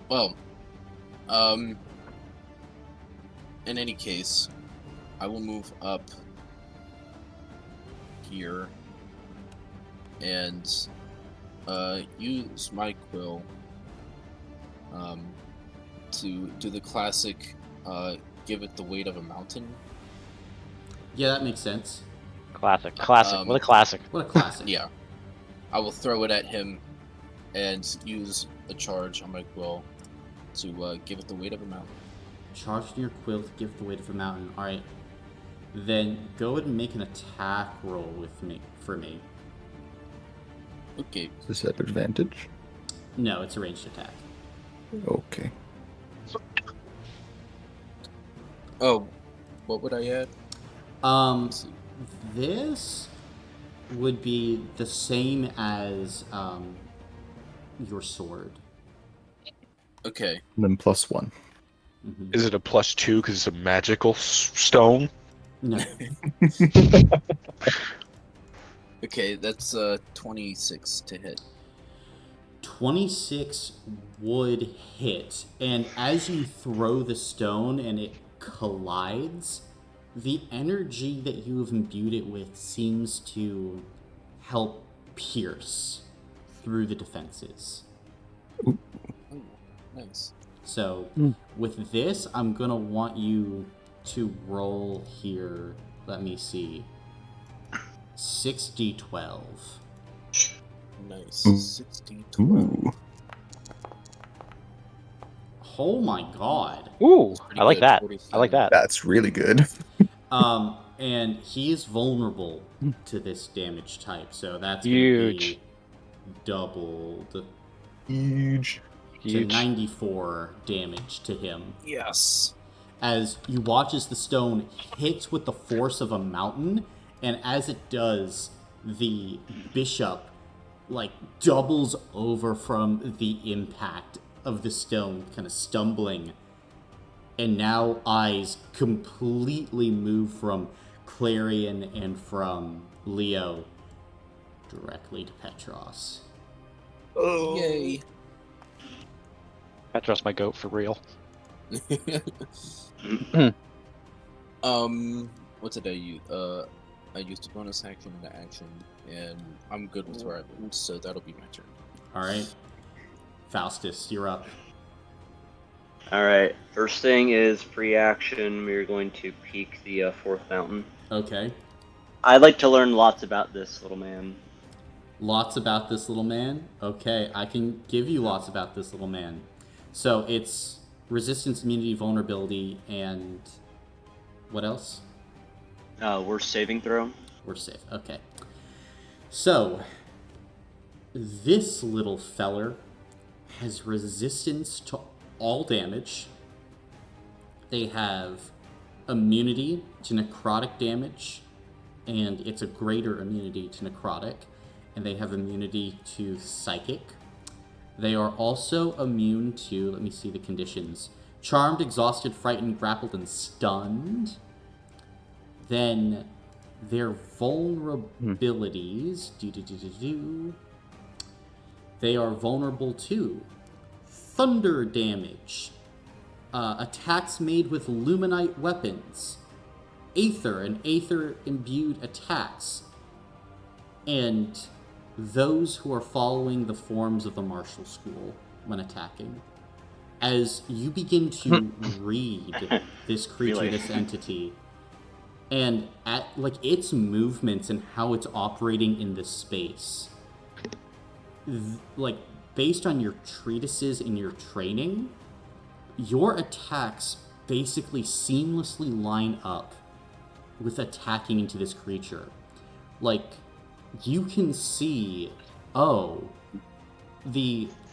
Well, in any case, I will move up here and use my quill to do the classic give it the weight of a mountain. Yeah, that makes sense. Classic. What a classic. What a classic. Yeah. I will throw it at him and use a charge on my quill to give it the weight of a mountain. Charge your quill to give the weight of a mountain. Alright. Then go ahead and make an attack roll for me. Okay. Is this at advantage? No, it's a ranged attack. Okay. Oh, what would I add? Let's see. This would be the same as your sword. Okay. And then +1. Mm-hmm. Is it a +2 because it's a magical stone? No. Okay, that's 26 to hit. 26 would hit, and as you throw the stone and it collides, the energy that you have imbued it with seems to help pierce through the defenses. Oh, nice. So, with this, I'm gonna want you to roll here. Let me see. 6d12. Nice. 60 Ooh. Oh my god. Ooh, pretty I like good, that. 47. I like that. That's really good. And he is vulnerable to this damage type, so that's Huge. gonna be doubled Huge. to 94 damage to him. Yes. As you watch as the stone hits with the force of a mountain, and as it does, the bishop like doubles over from the impact of the stone, kind of stumbling, and now eyes completely move from Clarion and from Leo directly to Petros. Oh. Yay. Petros, my goat for real. What did I use? I used a bonus action into action, and I'm good with where I moved, so that'll be my turn. All right, Faustus, you're up. Alright, first thing is free action. We're going to peek the fourth mountain. Okay. I'd like to learn lots about this little man. Lots about this little man? Okay, I can give you lots about this little man. So it's resistance, immunity, vulnerability, and what else? Worst saving throw. We're safe. Okay. So, this little feller has resistance to all damage. They have immunity to necrotic damage, and it's a greater immunity to necrotic. And they have immunity to psychic. They are also immune to, let me see the conditions, charmed, exhausted, frightened, grappled, and stunned. Then their vulnerabilities, they are vulnerable to thunder damage, attacks made with luminite weapons, aether and aether-imbued attacks, and those who are following the forms of the martial school when attacking. as you begin to read this creature, Really? this entity, and at like its movements and how it's operating in this space, like based on your treatises and your training, your attacks basically seamlessly line up with attacking into this creature. Like, you can see, oh,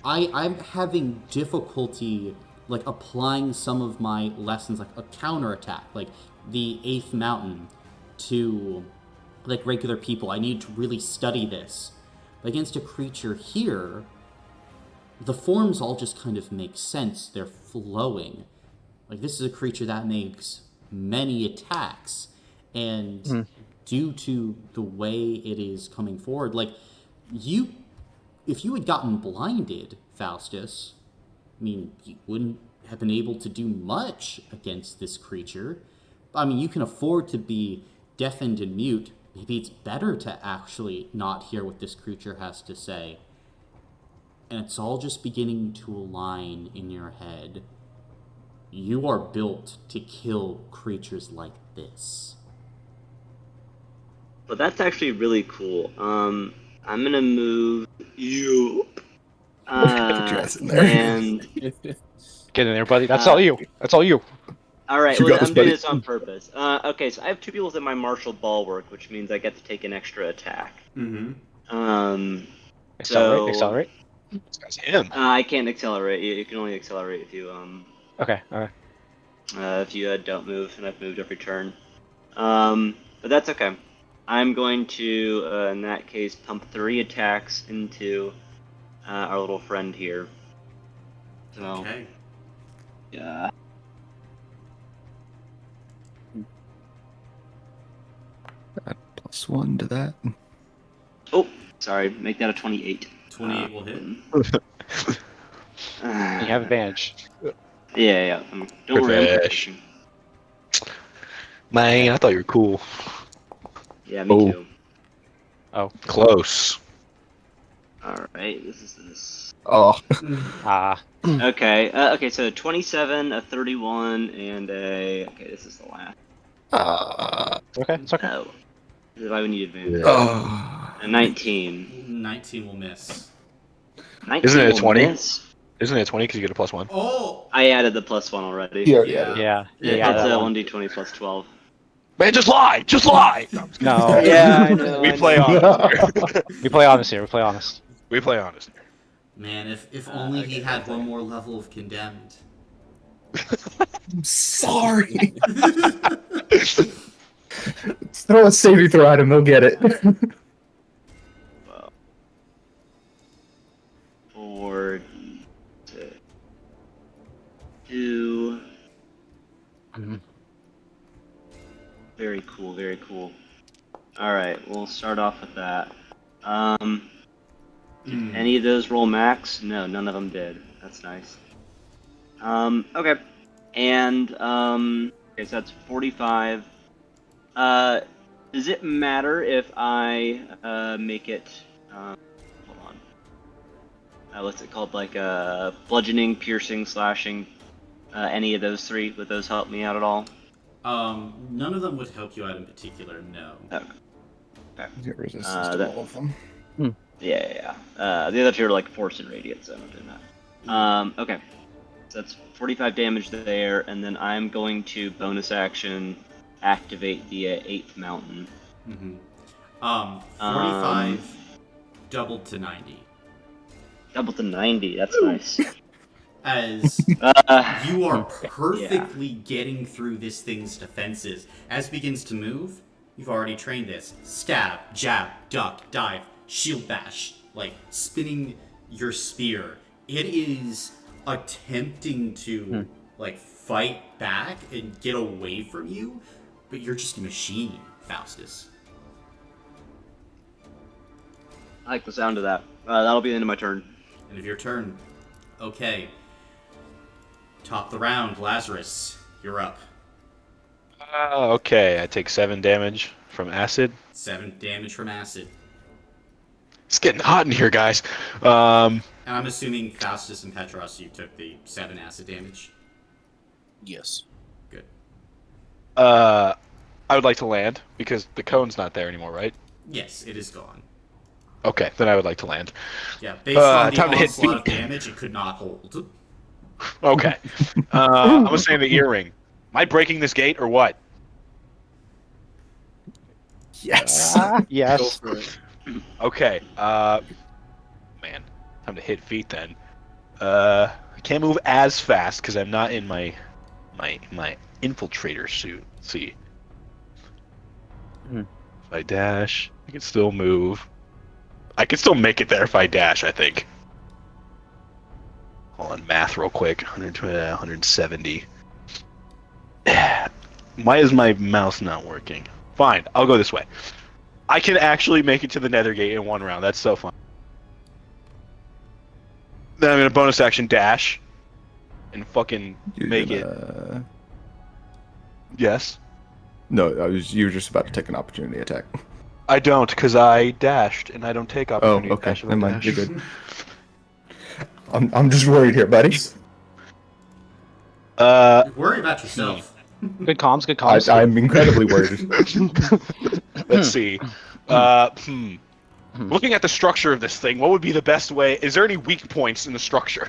I'm having difficulty like applying some of my lessons, like a counterattack, like the eighth mountain, to like regular people. I need to really study this. But against a creature here, the forms all just kind of make sense. They're flowing. Like, this is a creature that makes many attacks, and due to the way it is coming forward, like, if you had gotten blinded, Faustus, I mean, you wouldn't have been able to do much against this creature. I mean, you can afford to be deafened and mute. Maybe it's better to actually not hear what this creature has to say. And it's all just beginning to align in your head. You are built to kill creatures like this. But that's actually really cool. I'm gonna move you. Put your ass in there. And Get in there, buddy. That's all you. That's all you. all right, You well, got this, I'm doing buddy. this on purpose. Okay, so I have 2 people in my martial bulwark, which means I get to take an extra attack. Mm-hmm. Accelerate. This guy's him. I can't accelerate. You can only accelerate if you Okay. if you don't move, and I've moved every turn. But that's okay. I'm going to, in that case, pump 3 attacks into our little friend here. So, Okay. yeah. +1 to that. Oh, sorry. Make that a 28. 28 will hit. You have advantage. Yeah. Don't worry, I'm Fish. pushing. Man, I thought you were cool. Yeah, me Oh. too. Oh. Close. Alright, this is this. Oh. Okay, okay, so 27, a 31, and a... Okay, this is the last. Okay. It's okay. Oh. Why would need advantage? Oh. A 19. 19 will miss. 19 Isn't it a will 20? miss. Isn't it 20 because you get a +1? Oh! I added the +1 already. Yeah. Yeah. It's that a one. 1d20 plus 12. Man, just lie! Just lie! No. Yeah, I know. We play honest here. We play honest here. We play honest. We play honest here. Man, if only he okay, had that's one okay. more level of condemned. I'm sorry. Let's throw a saving throw at him. They'll get it. Well, 4, 2. Very cool, very cool. Alright, we'll start off with that. Did any of those roll max? No, none of them did. That's nice. Okay. And, okay, so that's 45. Does it matter if I, make it, hold on. What's it called? Like, bludgeoning, piercing, slashing, any of those 3? Would those help me out at all? None of them would help you out in particular, no. Okay. Get resistance to all of them. Yeah. The other 2 are like force and radiant, so I'm not doing that. Okay. So that's 45 damage there, and then I'm going to bonus action activate the 8th mountain. 45 doubled to 90. Double to 90, that's nice. As you are perfectly getting through this thing's defenses. As it begins to move, you've already trained this. Stab, jab, duck, dive, shield bash. Like, spinning your spear. It is attempting to, like, fight back and get away from you, but you're just a machine, Faustus. I like the sound of that. That'll be the end of my turn. End of your turn. Okay. Top the round, Lazarus. You're up. Okay, I take 7 damage from acid. 7 damage from acid. It's getting hot in here, guys. And I'm assuming Faustus and Petros, you took the 7 acid damage. Yes. Good. I would like to land because the cone's not there anymore, right? Yes, it is gone. Okay, then I would like to land. Yeah, based on the time to hit onslaught of feet. damage, it could not hold. Okay. I'm gonna say the earring. Am I breaking this gate or what? Yes. Go Yes. for it. Okay. Man, time to hit feet then. I can't move as fast because I'm not in my infiltrator suit. Let's see. Hmm. If I dash, I can still move. I can still make it there if I dash, I think. Hold on, math real quick. 120, 170. Why is my mouse not working? Fine, I'll go this way. I can actually make it to the Nether Gate in 1 round. That's so fun. Then I'm gonna bonus action dash and fucking make it. Yes. No, you were just about to take an opportunity attack. I don't, because I dashed, and I don't take Oh, opportunity okay. dash if I Never mind. dash. You're good. I'm just worried here, buddies. Worry about yourself. Good comms. Good comms. I'm incredibly worried. Let's see. Looking at the structure of this thing, what would be the best way? Is there any weak points in the structure?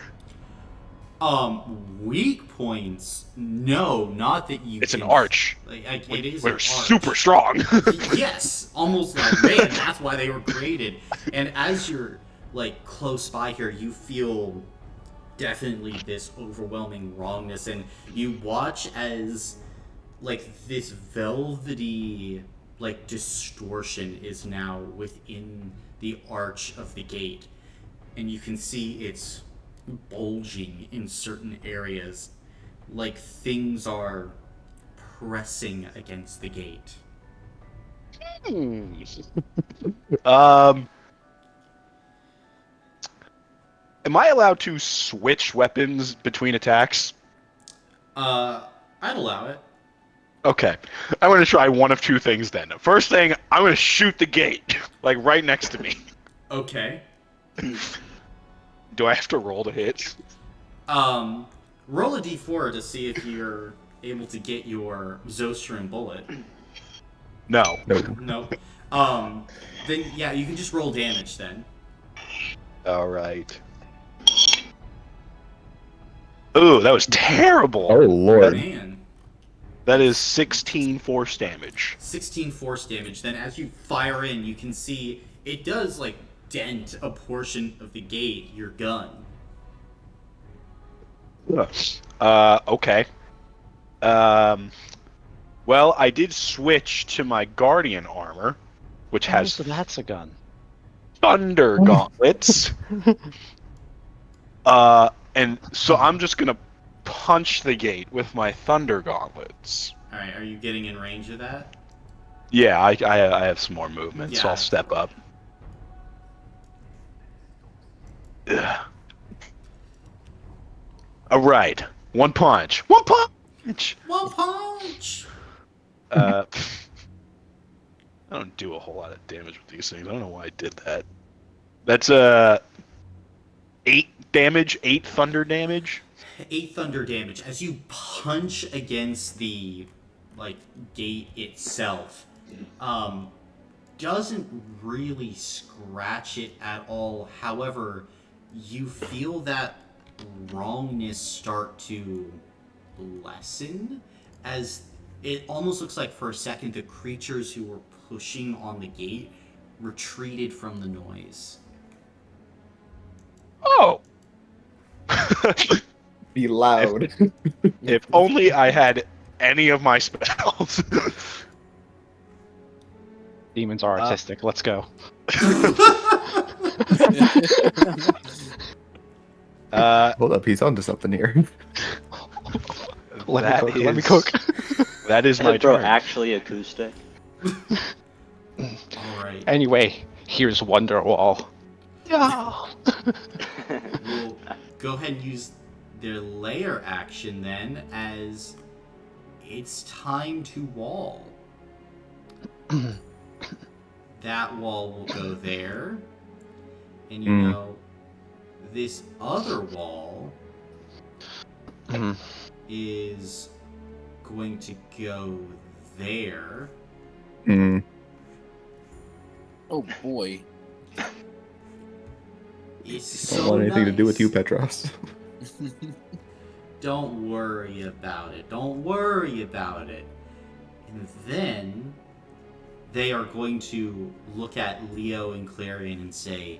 Weak points? No, not that you It's can... an arch. Like it is We're an arch. super strong. Yes, almost like Maiden. That's why they were created. And as you're like close by here, you feel definitely this overwhelming wrongness, and you watch as like this velvety like distortion is now within the arch of the gate, and you can see it's bulging in certain areas, like things are pressing against the gate. Am I allowed to switch weapons between attacks? I'd allow it. Okay. I'm going to try one of 2 things then. First thing, I'm going to shoot the gate, like right next to me. Okay. Do I have to roll to hit? Roll a d4 to see if you're able to get your Zostrum bullet. No. No. Then yeah, you can just roll damage then. All right. Ooh, that was terrible. Oh lord. Man. That is 16 force damage. 16 force damage. Then as you fire in, you can see it does like dent a portion of the gate, your gun. Okay. Well, I did switch to my Guardian armor, which has That's a gun. Thunder Gauntlets. And so I'm just gonna punch the gate with my Thunder Gauntlets. Alright, are you getting in range of that? Yeah, I have some more movement, so Yeah. I'll step up. Ugh. All right, 1 punch. 1 punch. One punch! I don't do a whole lot of damage with these things. I don't know why I did that. That's 8 damage, 8 thunder damage. 8 thunder damage. As you punch against the like gate itself, doesn't really scratch it at all. However, you feel that wrongness start to lessen as it almost looks like for a second the creatures who were pushing on the gate retreated from the noise. Oh. Be loud. If only I had any of my spells. Demons are artistic. Let's go. Hold up, he's onto something here. Let me cook. That is my Bro, turn. actually acoustic. Alright. Anyway, here's Wonderwall. Yeah. We'll go ahead and use their layer action then, as it's time to wall. That wall will go there. And you know, this other wall is going to go there. Oh boy. It's Don't so want anything to do with you, nice. Petros. Don't worry about it. Don't worry about it. And then they are going to look at Leo and Clarion and say,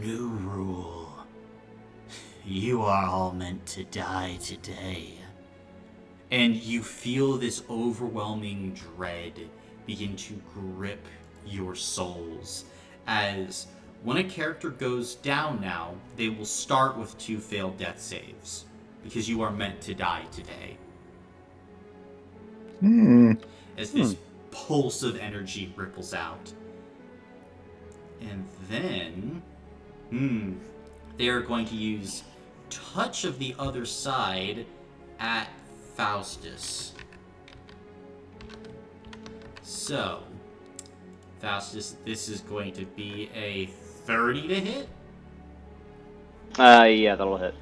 "New rule. You are all meant to die today." And you feel this overwhelming dread begin to grip your souls as when a character goes down now, they will start with 2 failed death saves because you are meant to die today. As this pulse of energy ripples out. And then they are going to use Touch of the Other Side at Faustus. So, Faustus, this is going to be a 30 to hit? Yeah, that'll hit.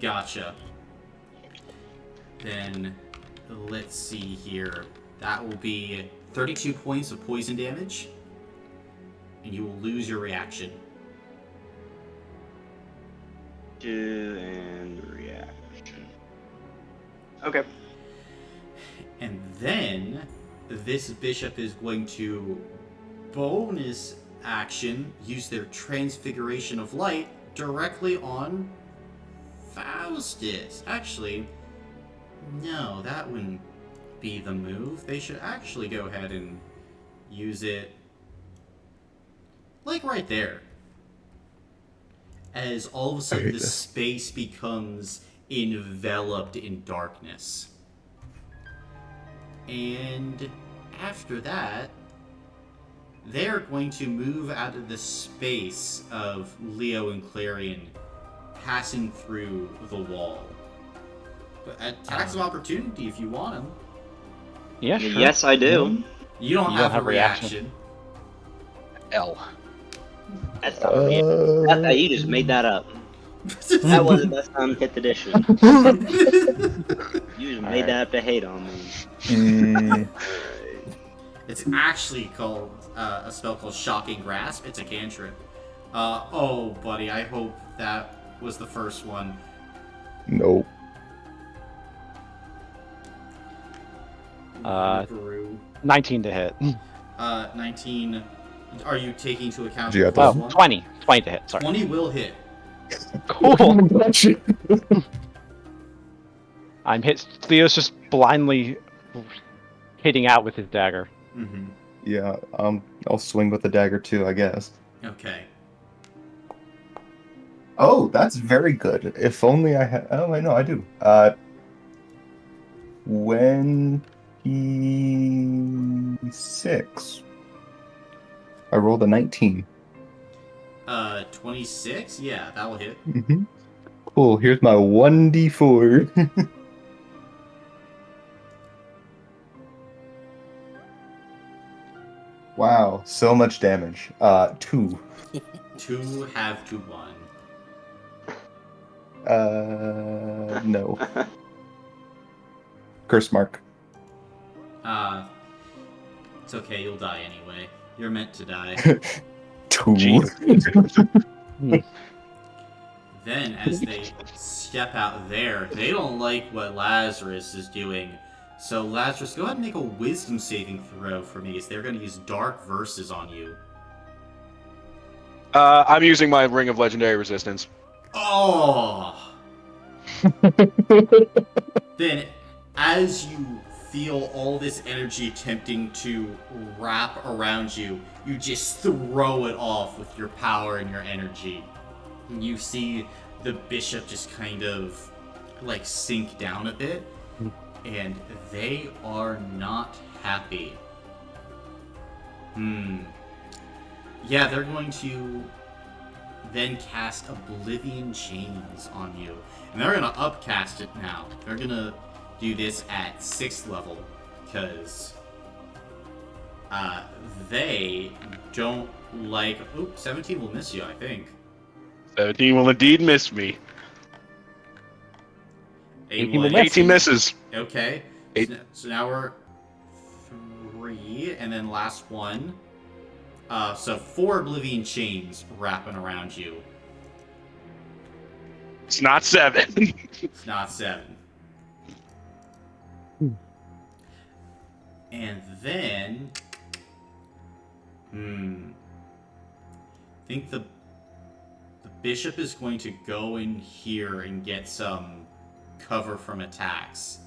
Gotcha. Then, let's see here. That will be 32 points of poison damage. And you will lose your reaction. And reaction. Okay. And then, this bishop is going to bonus action use their Transfiguration of Light directly on Faustus. Actually, no, that wouldn't be the move. They should actually go ahead and use it like right there. As all of a sudden the space becomes enveloped in darkness. And after that, they're going to move out of the space of Leo and Clarion passing through the wall. But attacks of opportunity if you want them. Yeah, sure. Yes, I do. You don't have a reaction. L. That's not a reaction. You just made that up. That wasn't that's on 5th edition. You just made that up to hate on me. It's actually called a spell called Shocking Grasp. It's a cantrip. Oh, buddy, I hope that was the first one. Nope. 19 to hit. 19. Are you taking into account You the got plus that? 1? 20. 20 to hit, sorry. 20 will hit. Cool. I'm hit. Leo's just blindly hitting out with his dagger. Mm-hmm. Yeah, I'll swing with the dagger too, I guess. Okay. Oh, that's very good. If only I had. Oh, wait, no, I do. 26. I rolled a 19. 26? Yeah, that will hit. Mm-hmm. Cool, here's my 1d4. Wow, so much damage. 2. 2 have to 1. No. Curse mark. It's okay, you'll die anyway. You're meant to die. 2. Then, as they step out there, they don't like what Lazarus is doing. So, Lazarus, go ahead and make a wisdom saving throw for me, as they're going to use dark verses on you. I'm using my Ring of Legendary Resistance. Oh! Then, as you feel all this energy attempting to wrap around you, you just throw it off with your power and your energy. And you see the bishop just kind of like sink down a bit, and they are not happy. Yeah, they're going to then cast Oblivion Chains on you. And they're going to upcast it now. They're going to do this at 6th level, because Uh, they don't like. Oop, 17 will miss you, I think. 17 will indeed miss me. 18 will miss. 18 misses. Okay. Eight. So now we're 3, and then last one. So 4 Oblivion chains wrapping around you. It's not 7. It's not 7. And then, I think the bishop is going to go in here and get some cover from attacks,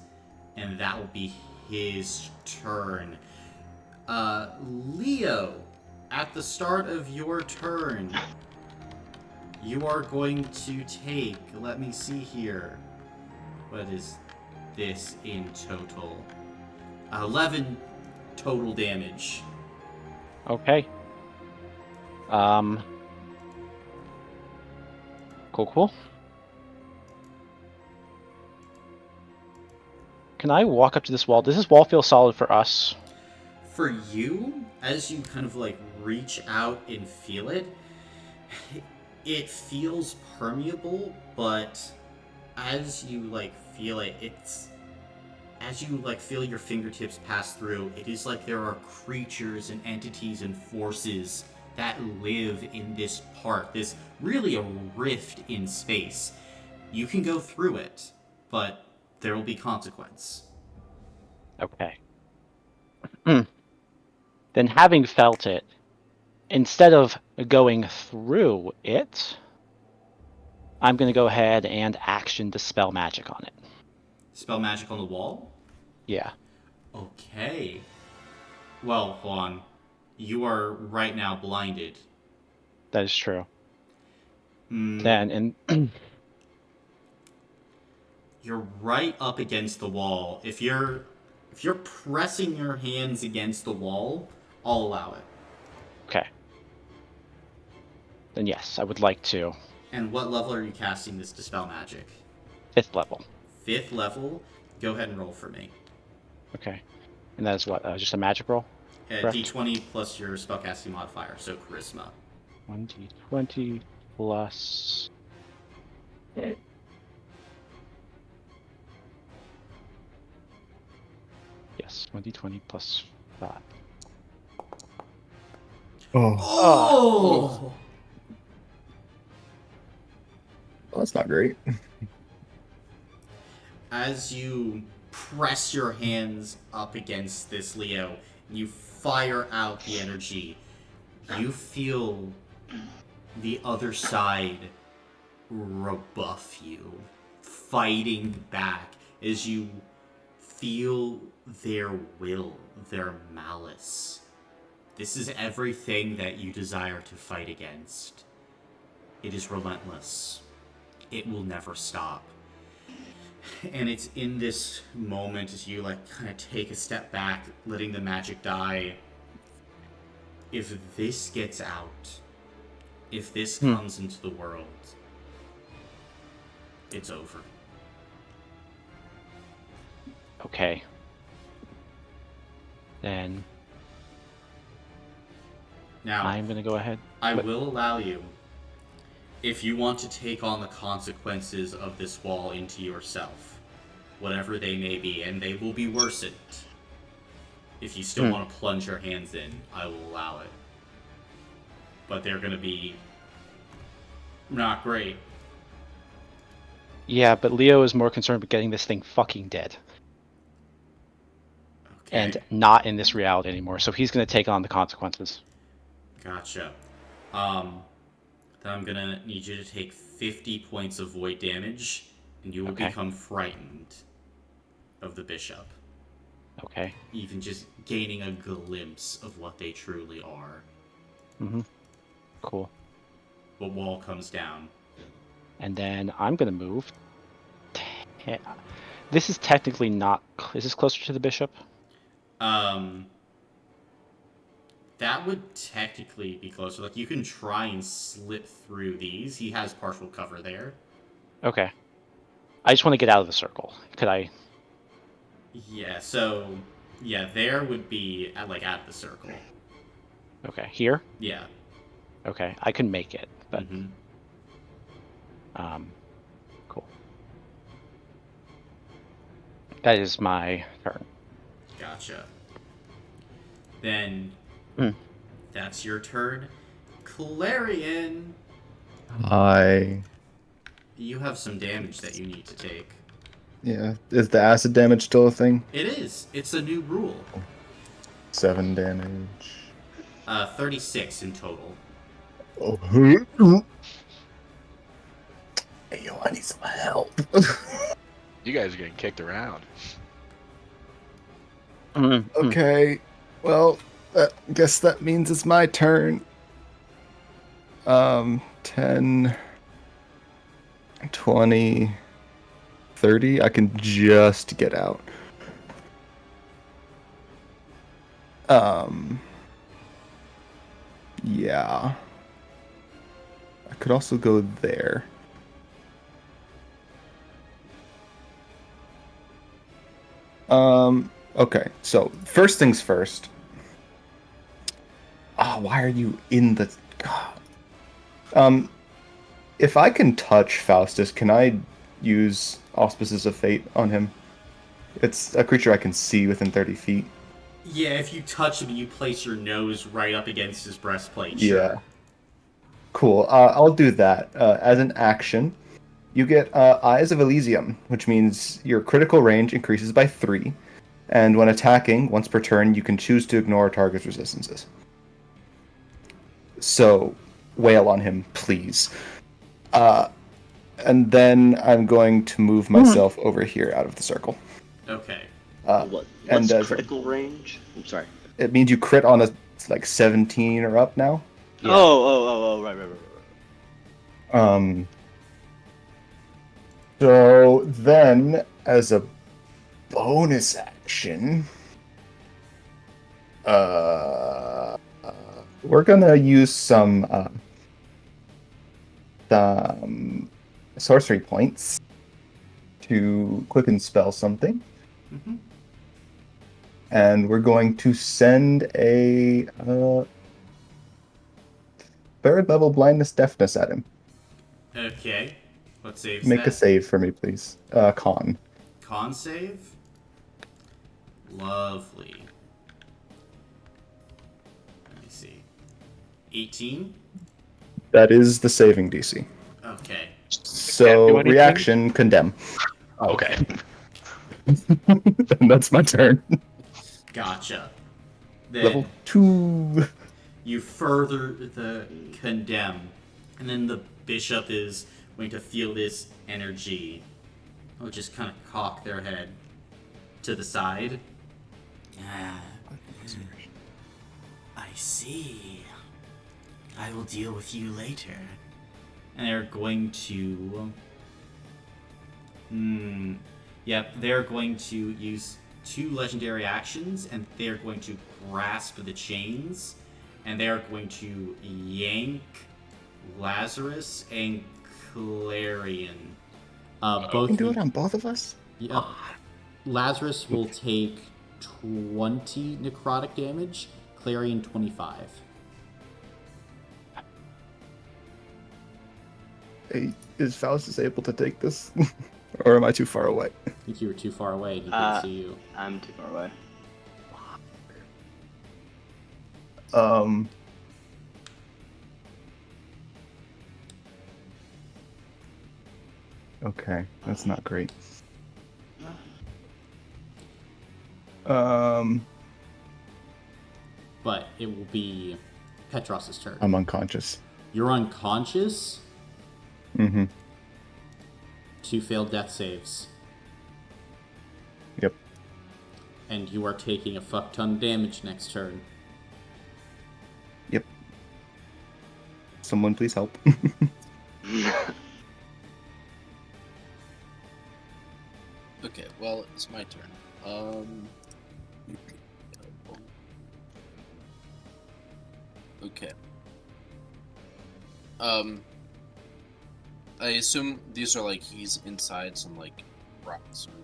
and that will be his turn. Leo, at the start of your turn, you are going to take, let me see here, what is this in total? 11 total damage. Okay. Cool. Can I walk up to this wall? Does this wall feel solid for us? For you, as you kind of like reach out and feel it, it feels permeable, but as you like feel it, as you like feel your fingertips pass through, it is like there are creatures and entities and forces that live in this part. This really a rift in space. You can go through it, but there will be consequence. Okay. Then having felt it, instead of going through it, I'm going to go ahead and action Dispel Magic on it. Spell magic on the wall? Yeah. Okay. Well, hold on. You are right now blinded. That is true. Mm, Then, and you're right up against the wall. If you're pressing your hands against the wall, I'll allow it. okay. Then yes, I would like to. And what level are you casting this Dispel Magic? 5th level. 5th level? Go ahead and roll for me. Okay. And that is what? Just a magic roll? Correct. D20 plus your spellcasting modifier, so Charisma. 1d20 plus... Yes, 1d20 plus 5. Oh! Well, that's not great. As you press your hands up against this, Leo, you fire out the energy. You feel the other side rebuff you, fighting back as you feel their will, their malice. This is everything that you desire to fight against. It is relentless. It will never stop. And it's in this moment as you like kind of take a step back, letting the magic die. If this gets out, if this comes into the world, it's over. Okay. Then Now, I'm going to go ahead. I will allow you, if you want to take on the consequences of this wall into yourself, whatever they may be, and they will be worsened. If you still want to plunge your hands in, I will allow it. But they're going to be not great. Yeah, but Leo is more concerned with getting this thing fucking dead. Okay. And not in this reality anymore, so he's going to take on the consequences. Gotcha. Then I'm gonna need you to take 50 points of void damage, and you will become frightened of the bishop. Okay. Even just gaining a glimpse of what they truly are. Mm-hmm. Cool. The wall comes down. And then I'm going to move. This is technically not... Is this closer to the bishop? That would technically be closer. Like, you can try and slip through these. He has partial cover there. Okay. I just want to get out of the circle. Could I... Yeah, so Yeah, there would be at the circle. Okay, here. Yeah. Okay, I can make it, but Mm-hmm. cool. That is my turn. Gotcha. Then Hmm. that's your turn. Clarion, Hi. you have some damage that you need to take. Yeah. Is the acid damage still a thing? It is. It's a new rule. 7 damage. 36 in total. Oh. Hey, yo, I need some help. You guys are getting kicked around. Okay. Well, I guess that means it's my turn. 10, 20, 30. I can just get out. Yeah. I could also go there. Okay. So, first things first. Why are you in the... God. If I can touch Faustus, can I use Auspices of Fate on him? It's a creature I can see within 30 feet. Yeah, if you touch him, you place your nose right up against his breastplate. Yeah. Sure. Cool. I'll do that. As an action, you get Eyes of Elysium, which means your critical range increases by 3. And when attacking, once per turn, you can choose to ignore a target's resistances. So, wail on him, please. And then I'm going to move myself over here out of the circle. Okay. What's and as critical range? I'm sorry. it means you crit on a 17 or up now. Yeah. Oh, right. So then, as a bonus action, we're gonna use some sorcery points to quicken spell something, Mm-hmm. and we're going to send a third level blindness deafness at him. Okay. What saves Make a that? save for me, please. Con. Con save? Lovely. Let me see. 18? That is the saving DC. Okay. Can't do So anything? reaction, condemn. Okay. And that's my turn. Gotcha. Then Level 2. you further the condemn. And then the bishop is going to feel this energy. They'll just kind of cock their head to the side. Ah, I see. I will deal with you later. And they're going to... Yep, they're going to use 2 legendary actions, and they're going to grasp the chains, and they're going to yank Lazarus and Clarion. You Both can do it on both of us? Yep. Lazarus will take 20 necrotic damage, Clarion 25. Hey, is Faustus able to take this? Or am I too far away? I think you were too far away. He couldn't see you. I'm too far away. Okay, that's not great. But it will be Petros' turn. I'm unconscious. You're unconscious. Mm-hmm. 2 failed death saves. Yep. And you are taking a fuck ton damage next turn. Yep. Someone please help. Okay, well, it's my turn. Okay. I assume these are he's inside some rocks or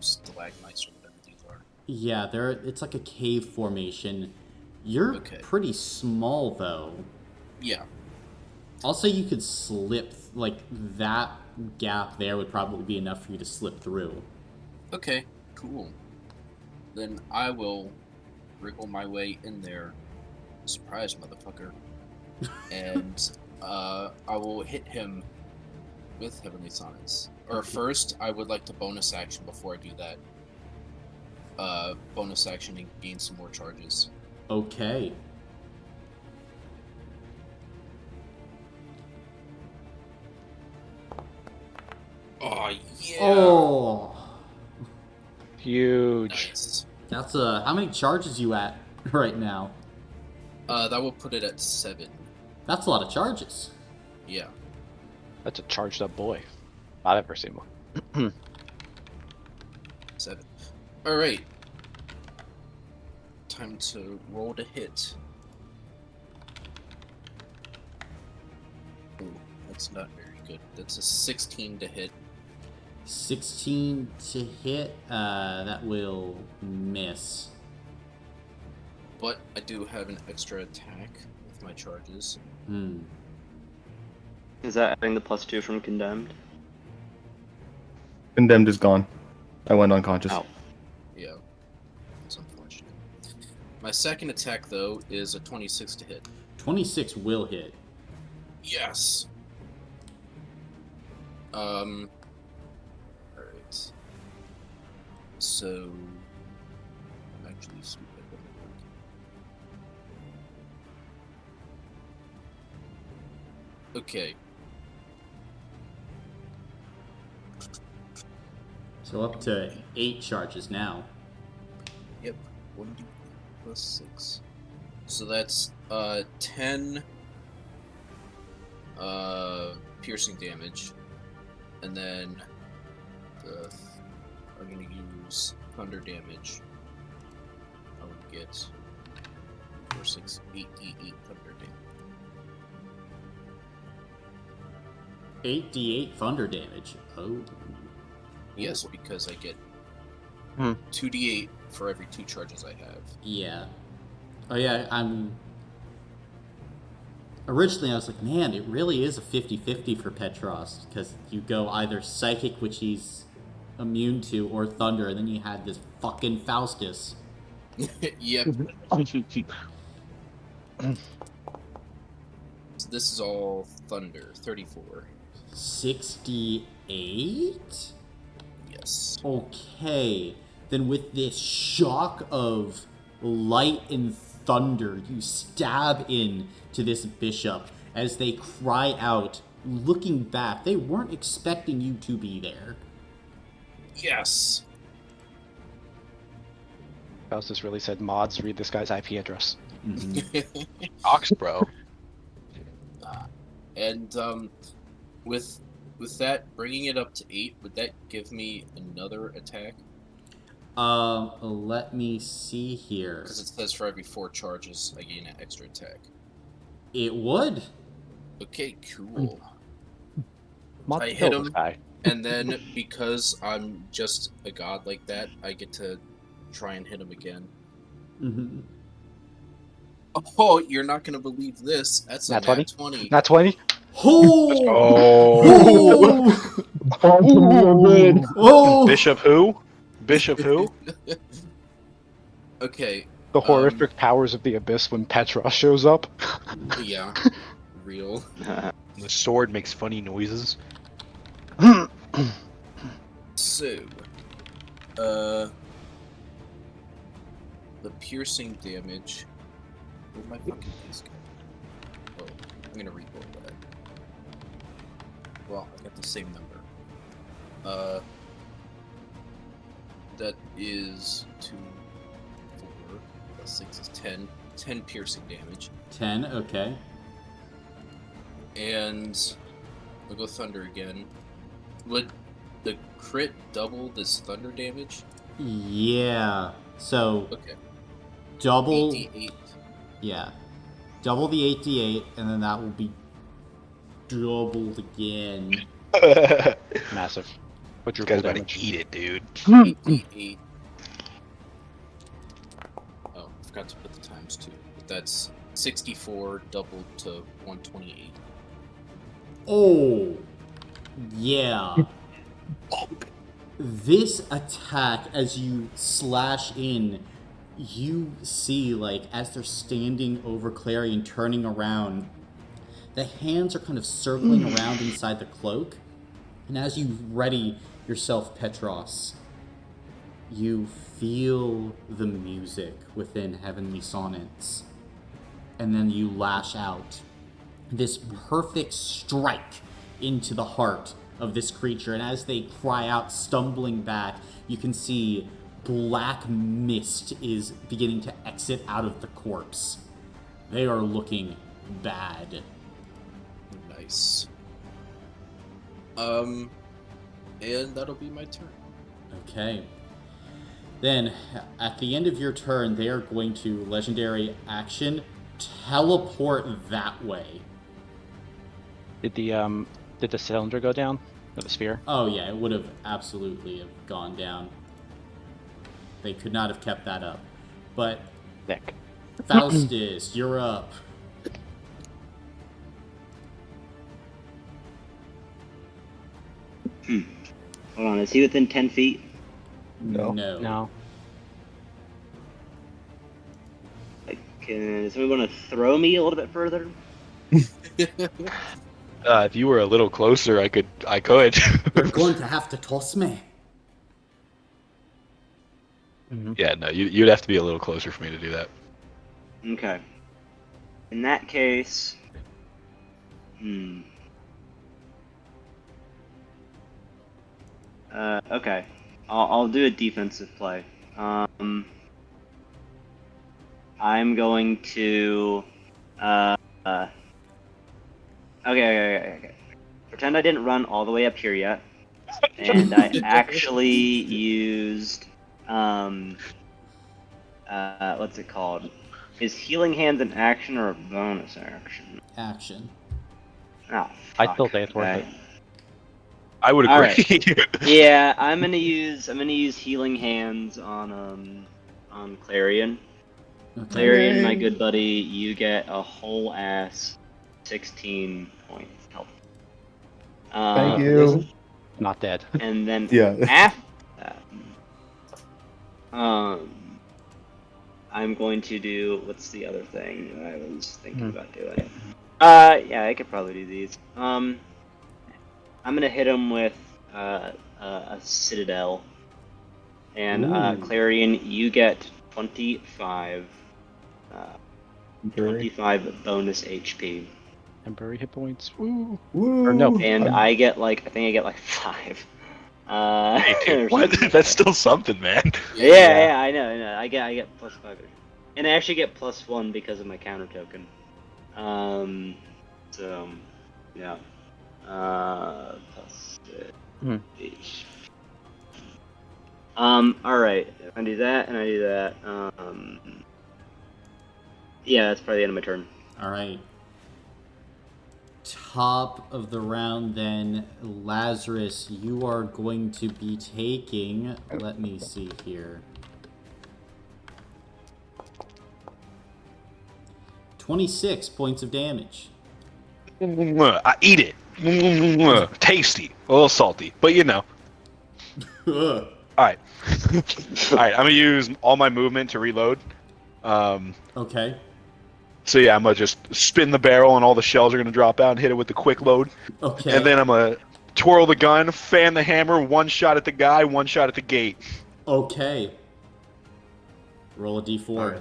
stalagmites or whatever these are. Yeah, it's like a cave formation. You're Okay. pretty small, though. Yeah. Also, you could slip, like, that gap there would probably be enough for you to slip through. Okay, cool. Then I will wriggle my way in there. Surprise, motherfucker. And I will hit him with Heavenly Sonnets. Or first, I would like to bonus action before I do that. Bonus action and gain some more charges. Okay. Oh, yeah! Oh! Huge. Nice. That's, how many charges you at right now? That will put it at 7. That's a lot of charges. Yeah. That's a charged up boy. I've ever seen one. 7. Alright. Time to roll to hit. Ooh, that's not very good. That's a 16 to hit. 16 to hit, that will miss. But I do have an extra attack with my charges. Is that adding the +2 from Condemned? Condemned is gone. I went unconscious. Ow. Yeah. That's unfortunate. My second attack, though, is a 26 to hit. 26 will hit. Yes! Alright. So... Actually, stupid. Okay. So up to 8 charges now. Yep. 1d plus 6. So that's 10 piercing damage. And then I'm gonna use thunder damage. I would get 4, 6, 8, 8, 8 thunder damage. 8d8 thunder damage. Oh. Yes, because I get Hmm. 2d8 for every 2 charges I have. Yeah. Oh yeah, originally I was like, man, it really is a 50-50 for Petros, because you go either Psychic, which he's immune to, or Thunder, and then you had this fucking Faustus. Yep. So this is all thunder. 34. 68? Yes. Okay. Then with this shock of light and thunder, you stab in to this bishop as they cry out, looking back. They weren't expecting you to be there. Yes. Faustus really said, mods, read this guy's IP address. Ox, bro. And with that bringing it up to 8, would that give me another attack? Let me see here. Because it says for every 4 charges, I gain an extra attack. It would. Okay, cool. Mods I kill hit this him. guy. And then because I'm just a god like that, I get to try and hit him again. Mm-hmm. Oh, you're not gonna believe this. That's a Nat nat 20? 20. Nat 20? Oh! Oh. Oh! Bishop who? Bishop who? Okay. The horrific powers of the abyss when Petros shows up. Yeah. Real. The sword makes funny noises. So, the piercing damage. Where'd my fucking dice go? Oh, I'm gonna re-roll that. Well, I got the same number. That is 2, 4, plus 6 is 10. 10 piercing damage. 10, okay. And I'll go thunder again. Would the crit double this thunder damage? Yeah. So, Okay. double... 8d8. Yeah. Double the 8d8, and then that will be doubled again. Massive. This Quadruple guy's about damage. to eat it, dude. 8d8. forgot to put the times too. But that's 64 doubled to 128. Oh, yeah. This attack, as you slash in, you see, like, as they're standing over Clarion, turning around, the hands are kind of circling around inside the cloak. And as you ready yourself, Petros, you feel the music within Heavenly Sonnets. And then you lash out this perfect strike into the heart of this creature. And as they cry out, stumbling back, you can see black mist is beginning to exit out of the corpse. They are looking bad. Nice. And that'll be my turn. Okay. Then, at the end of your turn, they are going to legendary action teleport that way. Did the cylinder go down? Or the sphere? Oh yeah, it would have absolutely have gone down. They could not have kept that up. But Nick. Faustus, you're up. Hold on, is he within 10 feet? No. No. Like, does somebody want to throw me a little bit further? If you were a little closer, I could. You're going to have to toss me. Yeah, no, you'd have to be a little closer for me to do that. Okay. In that case, okay. I'll do a defensive play. I'm going to, okay. Pretend I didn't run all the way up here yet, and I actually used, what's it called? Is Healing Hands an action or a bonus action? Action. Oh, I fuck. still say it's worth Okay. it. I would All agree. Yeah, I'm gonna use Healing Hands on Clarion. Okay. Clarion, my good buddy, you get a whole ass 16 points health. Thank you. Not dead. And then Yeah. after that, I'm going to do, what's the other thing that I was thinking about doing? Yeah, I could probably do these. I'm gonna hit him with a Citadel, and Clarion, you get 25 bonus HP, Temporary hit points. Woo. Woo. Or no. and I think I get like 5. Hey, dude, or what? something like That's that. still something, man. Yeah, I know. I get +5, and I actually get +1 because of my counter token. So yeah. Plus each. Alright. I do that, and I do that. Yeah, that's probably the end of my turn. Alright. Top of the round then, Lazarus, you are going to be taking, let me see here, 26 points of damage. I eat it. Tasty. A little salty, but you know. Ugh. Alright. Alright, I'm gonna use all my movement to reload. Okay. So yeah, I'm gonna just spin the barrel and all the shells are gonna drop out and hit it with the quick load. Okay. And then I'm gonna twirl the gun, fan the hammer, one shot at the guy, one shot at the gate. Okay. Roll a d4. All right.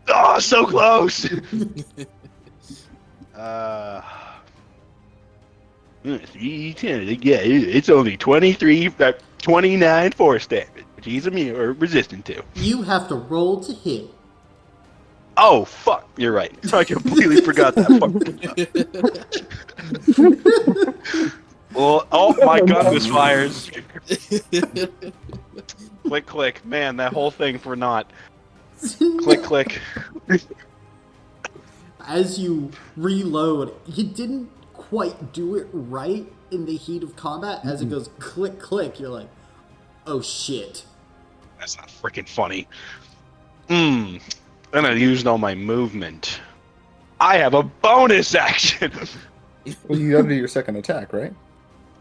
Oh, so close! 310. Yeah, it's only 29 force damage, which he's immune or resistant to. You have to roll to hit. Oh, fuck, you're right. I completely forgot that part. Well, oh, my gun misfires. Click, click. Man, that whole thing for naught. Click, click. As you reload, you didn't quite do it right in the heat of combat. As it goes click, click, you're like, Oh shit. That's not freaking funny. And I used all my movement. I have a bonus action. Well, you gotta do your second attack, right?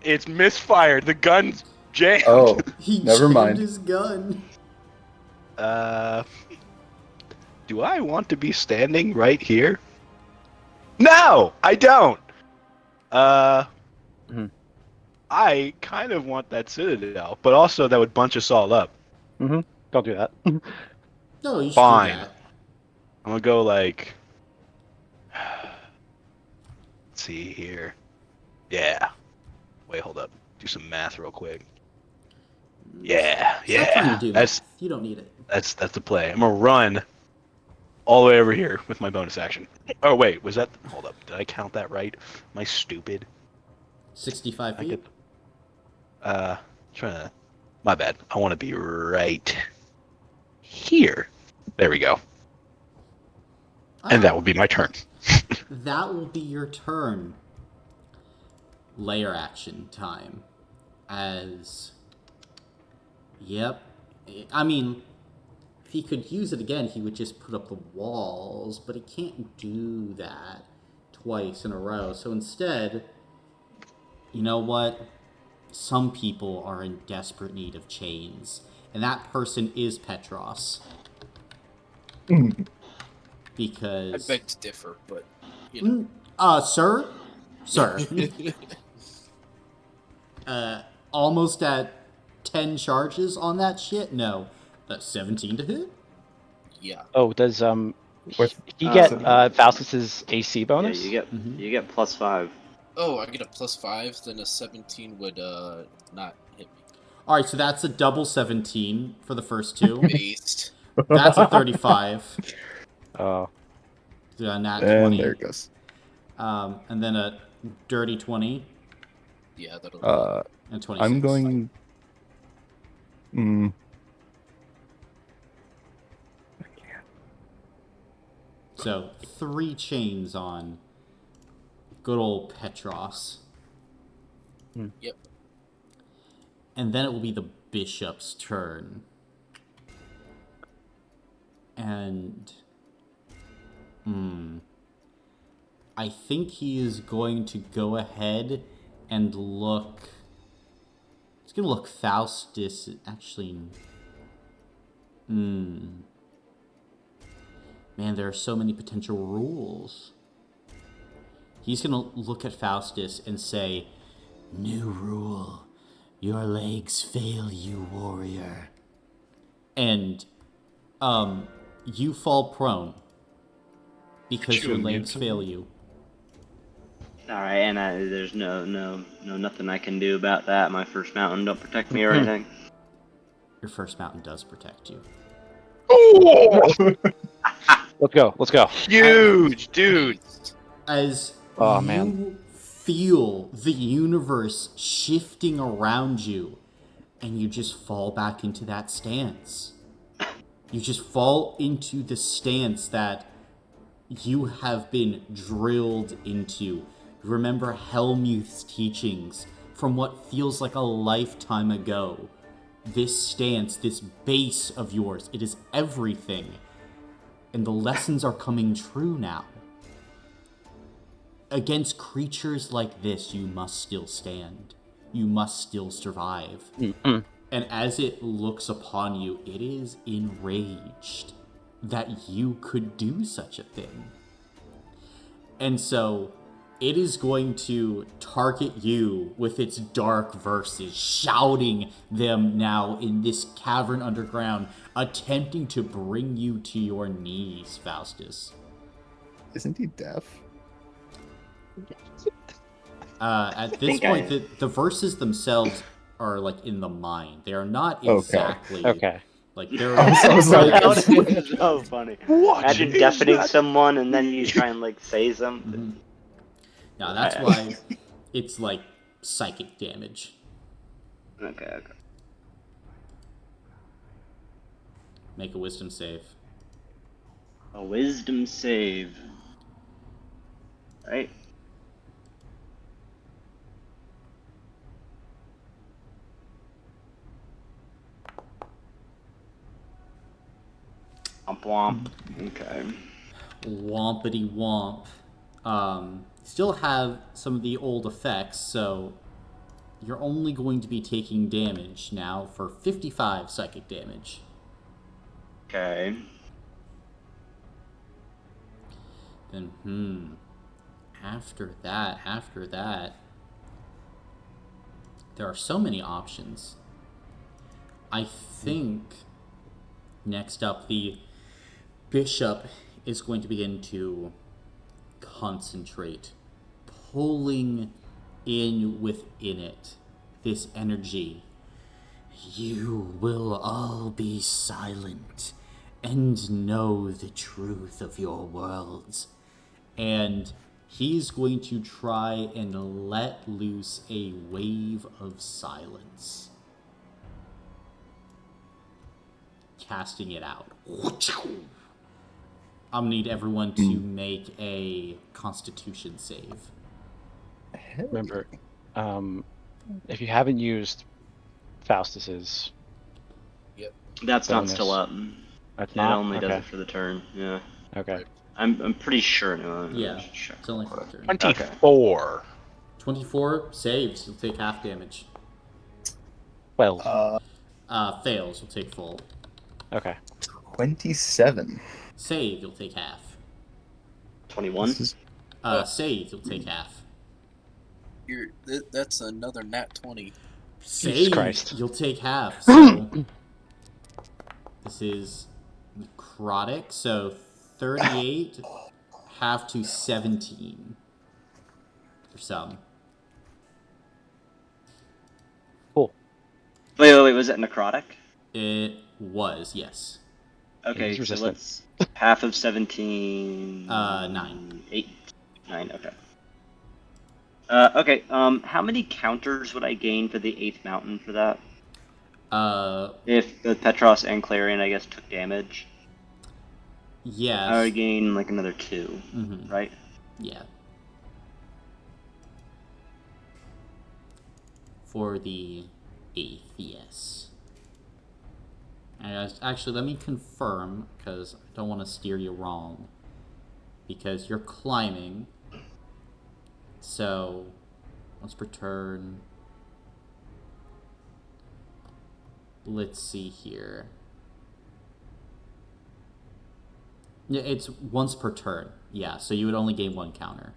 It's misfired. The gun's jammed. Oh, He never jammed mind. his gun. Do I want to be standing right here? No, I don't. Mhm. I kind of want that citadel, but also that would bunch us all up. Don't do that. No, you should Fine. do that. I'm gonna go like. Let's see here. Yeah. Wait, hold up. Do some math real quick. Yeah, Stop trying to yeah. do That's math. You don't need it. that's the play. I'm gonna run all the way over here with my bonus action. Oh wait, was that? Hold up. Did I count that right? Am I stupid? 65 I feet? get. Trying to. My bad. I want to be right here. There we go. And that will be my turn. That will be your turn. Layer action time. As. Yep. I mean, if he could use it again, he would just put up the walls, but he can't do that twice in a row. So instead, you know what? Some people are in desperate need of chains, and that person is Petros. I Because. beg to differ, but you Sir? Sir. know. Almost at 10 charges on that shit? No. 17 to hit? Yeah. Oh, does With he get Citadel. Faustus's AC Yeah, bonus? you get +5. Oh, I get a +5, then a 17 would not hit me. Alright, so that's a double 17 for the first two. Based. That's a 35. Oh, Nat And 20. there it goes. And then a dirty 20 Yeah, that'll and 26. I'm going. So 3 chains on good old Petros. Yep. And then it will be the bishop's turn. And I think he is going to go ahead and look. He's going to look Faustus. Actually. Man, there are so many potential rules. He's going to look at Faustus and say, "New rule. Your legs fail you, warrior." And, you fall prone. Because your legs fail you. All right, and there's no nothing I can do about that. My first mountain don't protect me or anything. Your first mountain does protect you. Oh, let's go. huge, dude. As Oh, you man. feel the universe shifting around you, and you just fall back into that stance. You just fall into the stance that you have been drilled into. Remember Helmuth's teachings from what feels like a lifetime ago. This stance, this base of yours, it is everything. And the lessons are coming true now. Against creatures like this, you must still stand. You must still survive. And as it looks upon you, it is enraged that you could do such a thing. And so it is going to target you with its dark verses, shouting them now in this cavern underground, attempting to bring you to your knees, Faustus. Isn't he deaf? At this point, the verses themselves are like in the mind. They are not exactly Okay. like they're. I was like, That would have been so funny. What Imagine is deafening that? someone and then you try and like say something. Now that's why it's like psychic damage. Okay. Make a wisdom save. A wisdom save. Right. womp. Okay. Wompity womp. Still have some of the old effects, so you're only going to be taking damage now for 55 psychic damage. Okay. Then, after that, there are so many options. I think next up, the bishop is going to begin to concentrate, pulling in within it this energy. You will all be silent and know the truth of your worlds. And he's going to try and let loose a wave of silence, casting it out. I'm gonna need everyone to make a Constitution save. Remember, if you haven't used Faustus's, That's not Bonus. still up. that's It not only does okay. it for the turn. Yeah. Okay. I'm pretty sure. No, Yeah, Sure. it's only for a turn. 24. 24 saves, you'll take half damage. Well, Fails, you'll take full. okay. 27. Save, you'll take half. 21. This is Save, you'll take half. That's another nat 20. Save, Christ. you'll take half. So this is necrotic. So 38 half to 17 for some. Cool. Wait. Was it necrotic? It was, yes. Okay, He's so resistant. let's half of 17. 9. 8. 9. Okay. Okay. How many counters would I gain for the 8th mountain for that? If both Petros and Clarion, I guess, took damage, Yes. I would gain like another 2, right? Yeah. For the 8th, yes. And actually, let me confirm, because I don't want to steer you wrong. Because you're climbing. So, once per turn. Let's see here. Yeah, it's once per turn. Yeah, so you would only gain 1 counter.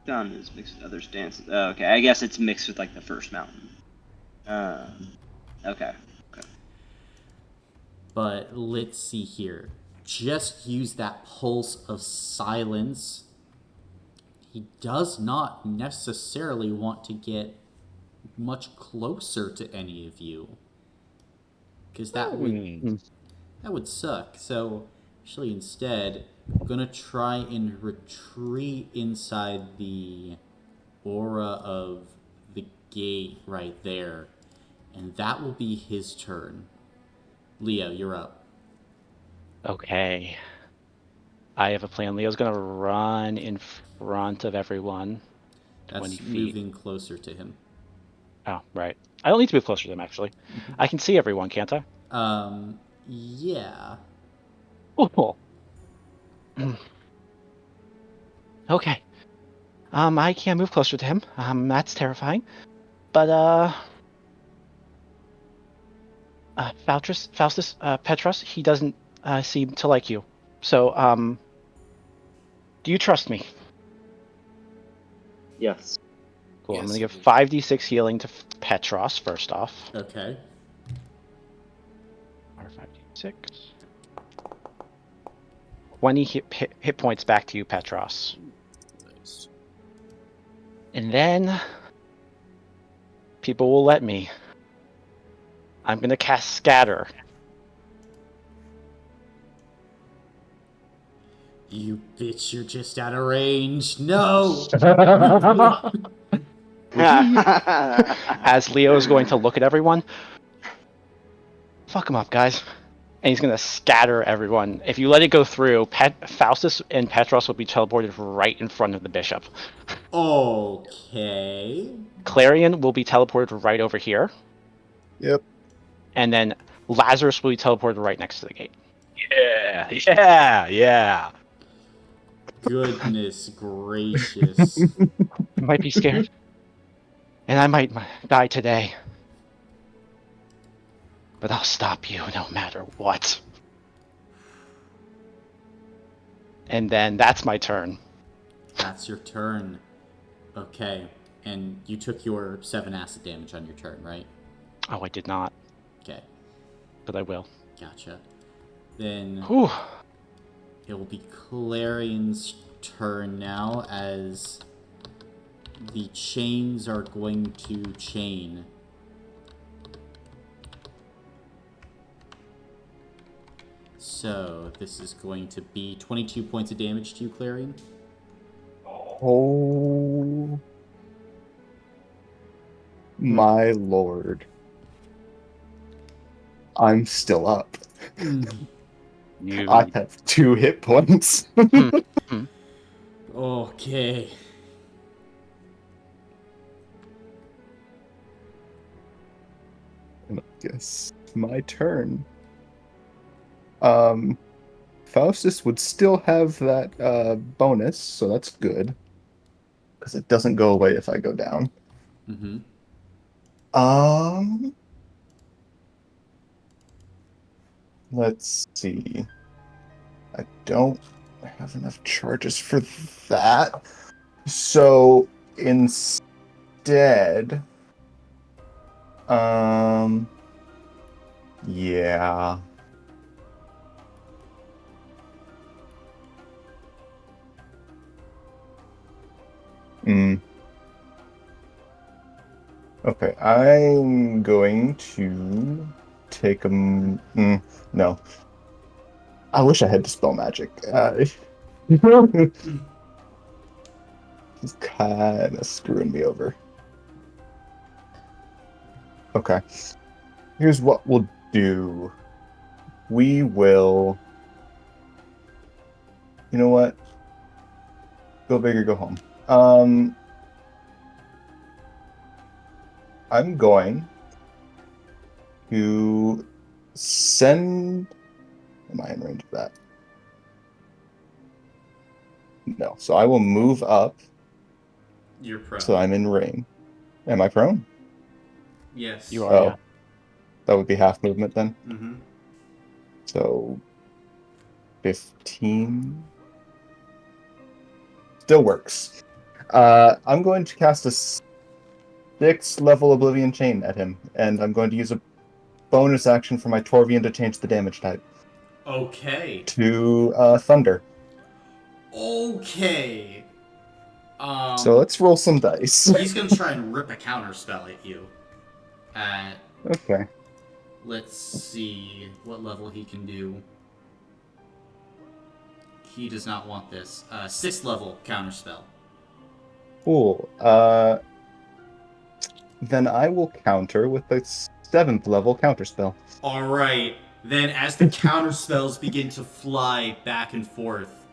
Done is mixed with other stances. Okay, I guess it's mixed with like the first mountain. Okay. But let's see here. Just use that pulse of silence. He does not necessarily want to get much closer to any of you, because that would suck. So actually, instead, I'm gonna try and retreat inside the aura of the gate right there, and that will be his turn. Leo, you're up. Okay. I have a plan. Leo's gonna run in front of everyone. 20 That's feet. moving closer to him. Oh, right. I don't need to move closer to them, actually. I can see everyone, can't I? Yeah. Cool. Okay. I can't move closer to him. That's terrifying. But, Faustus, Petros, he doesn't, seem to like you. So, do you trust me? Yes. Cool. I'm Yes, gonna give I do. 5d6 healing to Petros first off. Okay. Or 5d6. 20 hit points back to you, Petros. Nice. And then people will let me. I'm gonna cast Scatter. You bitch, you're just out of range. No! As Leo is going to look at everyone. Fuck him up, guys. and he's gonna scatter everyone. If you let it go through, Faustus and Petros will be teleported right in front of the bishop. Okay. Clarion will be teleported right over here, Yep. and then Lazarus will be teleported right next to the gate. Yeah. Goodness gracious. You might be scared, and I might die today, but I'll stop you no matter what. And then that's my turn. That's your turn. Okay. And you took your 7 acid damage on your turn, right? Oh, I did not, Okay. but I will. Gotcha. Then Whew. it will be Clarion's turn now, as the chains are going to chain. So this is going to be 22 points of damage to you, Clarion. Oh my lord. I'm still up. You. I have 2 hit points. Okay. And I guess my turn. Faustus would still have that bonus, so that's good. Because it doesn't go away if I go down. Mm-hmm. Let's see. I don't have enough charges for that. So instead, yeah. Mm. Okay, I'm going to take no. I wish I had Dispel Magic. He's kind of screwing me over. Okay. Here's what we'll do. We will... You know what? Go big or go home. I'm going to send... Am I in range of that? No. So I will move up You're prone. so I'm in range. Am I prone? Yes. You are. Oh. Yeah. That would be half movement then. Mm-hmm. So 15 still works. I'm going to cast a 6th level Oblivion Chain at him, and I'm going to use a bonus action for my Torvian to change the damage type Okay. to Thunder. Okay. So let's roll some dice. He's gonna try and rip a counter spell at you. Okay. Let's see what level he can do. He does not want this. 6th level counter spell. Cool. Then I will counter with a 7th level counterspell. Alright, then as the counter spells begin to fly back and forth,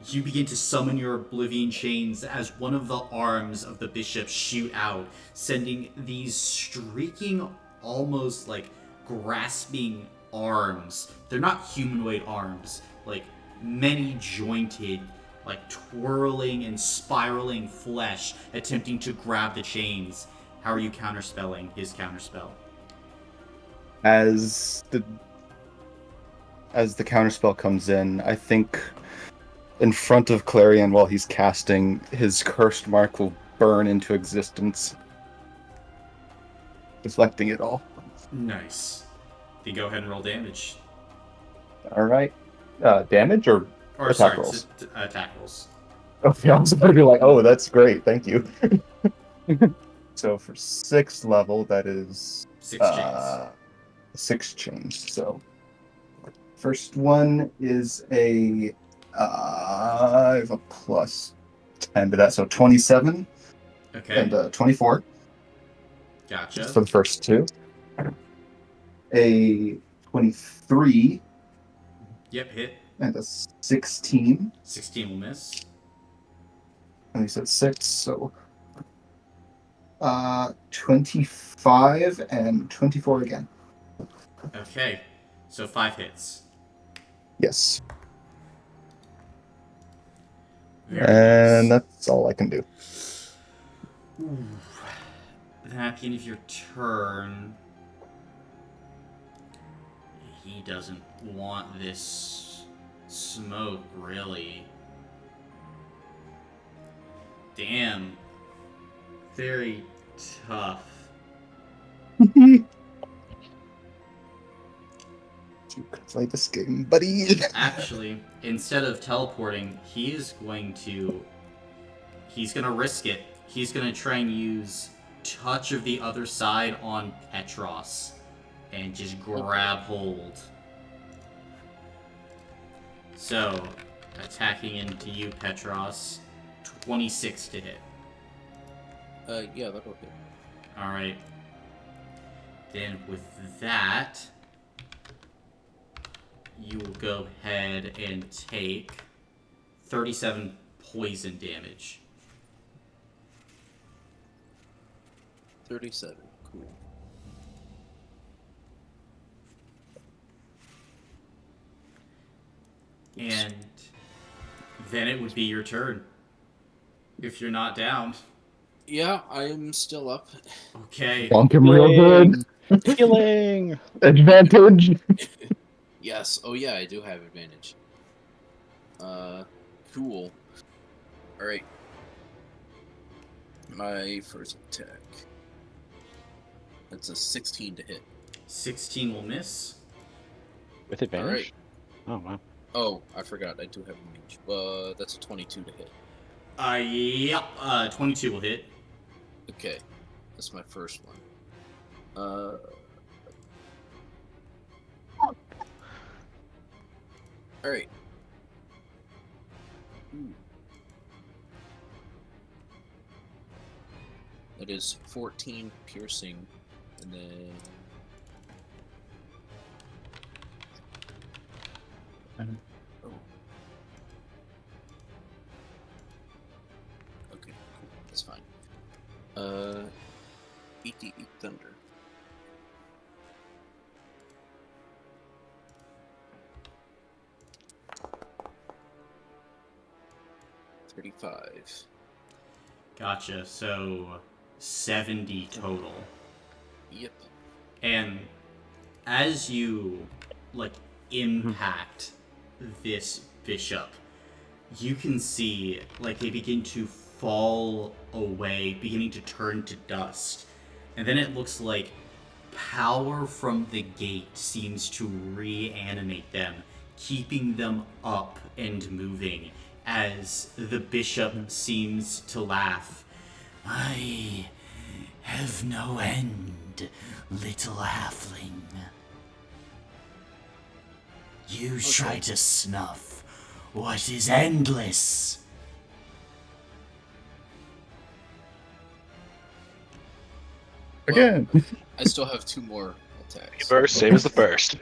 you begin to summon your Oblivion Chains as one of the arms of the bishop shoot out, sending these streaking, almost like grasping arms. They're not humanoid arms, like many jointed, like twirling and spiraling flesh attempting to grab the chains. How are you counterspelling his counterspell? As the counterspell comes in, I think in front of Clarion while he's casting, his cursed mark will burn into existence, deflecting it all. Nice. Then go ahead and roll damage. All right. Damage or attack Sorry, rolls? Attack rolls. Okay, I was about to be like, oh, that's great, thank you. So for 6th level, that is 6 chains. 6 chains. So first one is I have a plus 10 to that, so 27 Okay. and 24 Gotcha. for the first 2. A 23 Yep, hit. And a 16. 16 will miss. And he said 6, so 25 and 24 again. Okay, so 5 hits. Yes. Very And nice. that's all I can do. Ooh. Then at the end of your turn, he doesn't want this smoke, really. Damn. Very tough. You could play this game, buddy. Actually, instead of teleporting, he's gonna risk it. He's gonna try and use Touch of the Other Side on Petros and just grab hold. So, attacking into you, Petros, 26 to hit. Yeah, that'll hit. Alright. Then with that, you will go ahead and take 37 poison damage. 37. Cool. And then it would be your turn. If you're not down. Yeah, I am still up. Okay. Bonk him real good. Healing! Advantage. Yes. Oh yeah, I do have advantage. Cool. Alright. My first attack. That's a 16 to hit. 16 will miss. With advantage? Alright. Oh, wow. Oh, I forgot. I do have range. That's a 22 to hit. Yeah. 22 will hit. Okay. That's my first one. Alright. That is 14 piercing, and then... Oh. Okay, cool. That's fine. 88 thunder. $35. Gotcha. So 70 total. Yep. And as you impact this bishop, you can see they begin to fall away, beginning to turn to dust. And then it looks like power from the gate seems to reanimate them, keeping them up and moving as the bishop seems to laugh. I have no end, little halfling. You try to snuff what is endless. Again. I still have 2 more attacks. First, same as the first.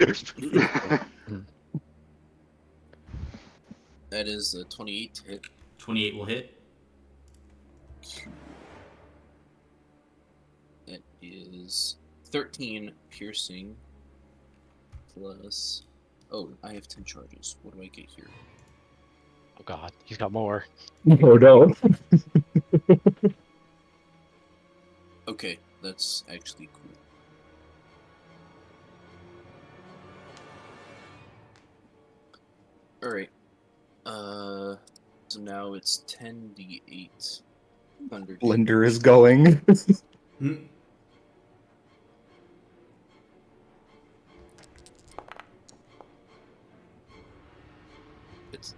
That is a 28 to hit. 28 will hit. It is 13 piercing plus... Oh, I have 10 charges. What do I get here? Oh god, he's got more. Oh no. Okay, that's actually cool. Alright. So now it's 10d8 thunder. Blender is going. It's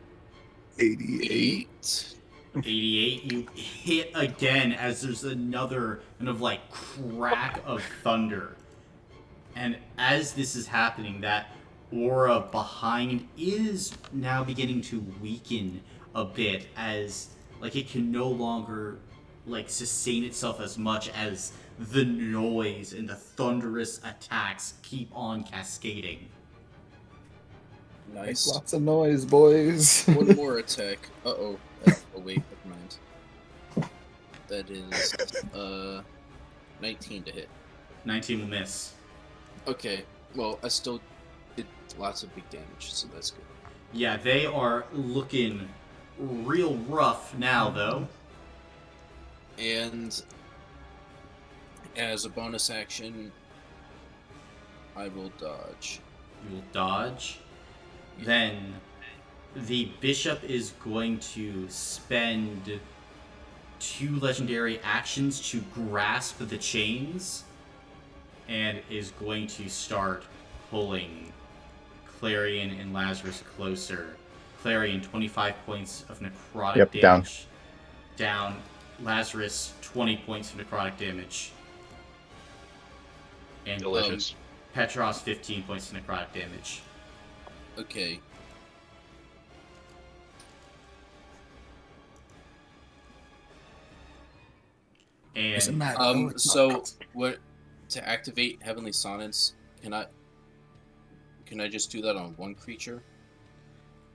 88. 88, you hit again as there's another kind of crack of thunder. And as this is happening, that aura behind is now beginning to weaken a bit as it can no longer sustain itself as much as the noise and the thunderous attacks keep on cascading. Make Nice. lots of noise, boys. One more attack. Uh-oh. Oh, wait, never mind. That is, 19 to hit. 19 will miss. Okay, well, I still did lots of big damage, so that's good. Yeah, they are looking real rough now, though. And as a bonus action, I will dodge. You will dodge. Then the bishop is going to spend 2 legendary actions to grasp the chains and is going to start pulling Clarion and Lazarus closer. Clarion, 25 points of necrotic Yep, down. damage. Down. Lazarus, 20 points of necrotic damage. And Delicious. Petros, 15 points of necrotic damage. Okay. Doesn't And matter. So what to activate Heavenly Sonnets, can I just do that on one creature?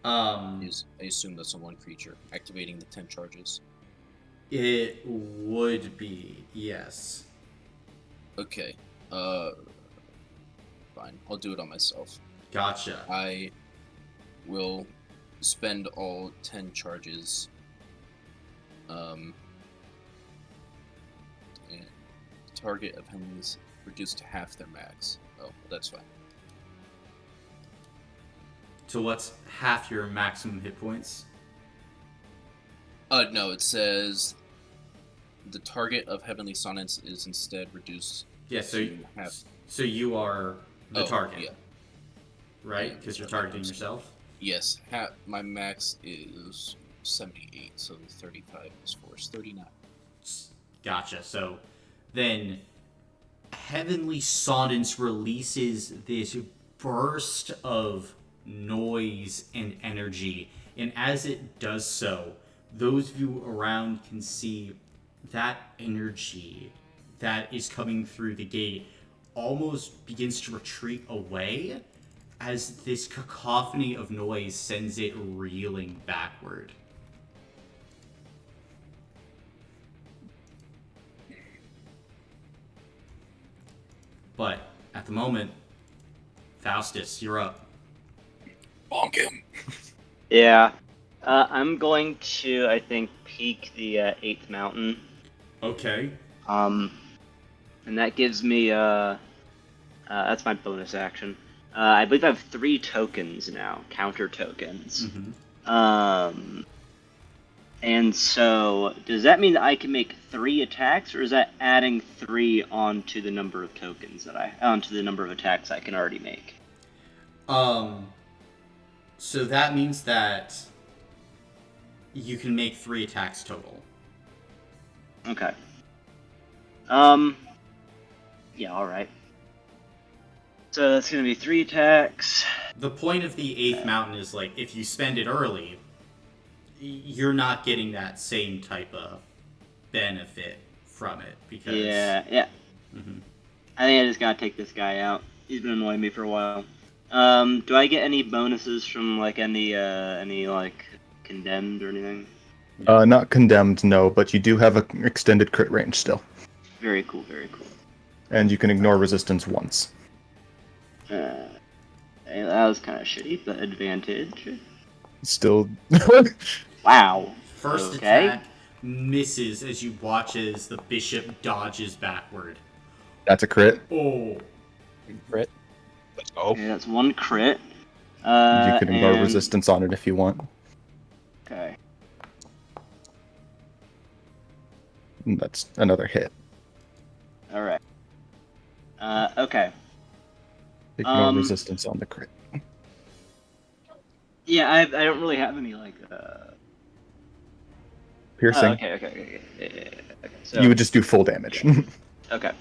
I assume that's on one creature, activating the 10 charges. it would be, yes. Okay. Fine. I'll do it on myself. Gotcha. I will spend all 10 charges. And target of enemies reduced to half their max. Oh, that's fine. So what's half your maximum hit points? No, it says the target of Heavenly Sonnets is instead reduced Yeah, so to half. so you are the target, Yeah. right? Yeah, Because you're sorry, targeting yourself. Yes, my max is 78, so 35 is force 39. Gotcha. So then Heavenly Sonnets releases this burst of noise and energy, and as it does so, those of you around can see that energy that is coming through the gate almost begins to retreat away as this cacophony of noise sends it reeling backward. But at the moment, Faustus, you're up. Bonk him. Yeah. I'm going to, I think, peek the 8th mountain. Okay. And that gives me, that's my bonus action. I believe I have 3 tokens now, counter tokens. Mm-hmm. And so, does that mean that I can make 3 attacks, or is that adding 3 onto the number of tokens onto the number of attacks I can already make? So that means that you can make 3 attacks total. Okay. Yeah, alright. So that's gonna be 3 attacks. The point of the 8th mountain is, like, if you spend it early, you're not getting that same type of benefit from it, because... Yeah. Mm-hmm. I think I just gotta take this guy out. He's been annoying me for a while. Do I get any bonuses from, like, any like, condemned or anything? Not condemned, no, but you do have an extended crit range still. Very cool, very cool. And you can ignore resistance once. That was kind of shitty, but advantage. Still. Wow. First Okay. attack misses as you watch as the bishop dodges backward. That's a crit. Oh. Crit. Let's go. Okay, that's 1 crit. You can ignore and- resistance on it if you want. Okay. And that's another hit. Alright. Okay. Ignore resistance on the crit. Yeah, I don't really have any, like, Piercing. Okay. Yeah. Okay, so... You would just do full damage. Okay.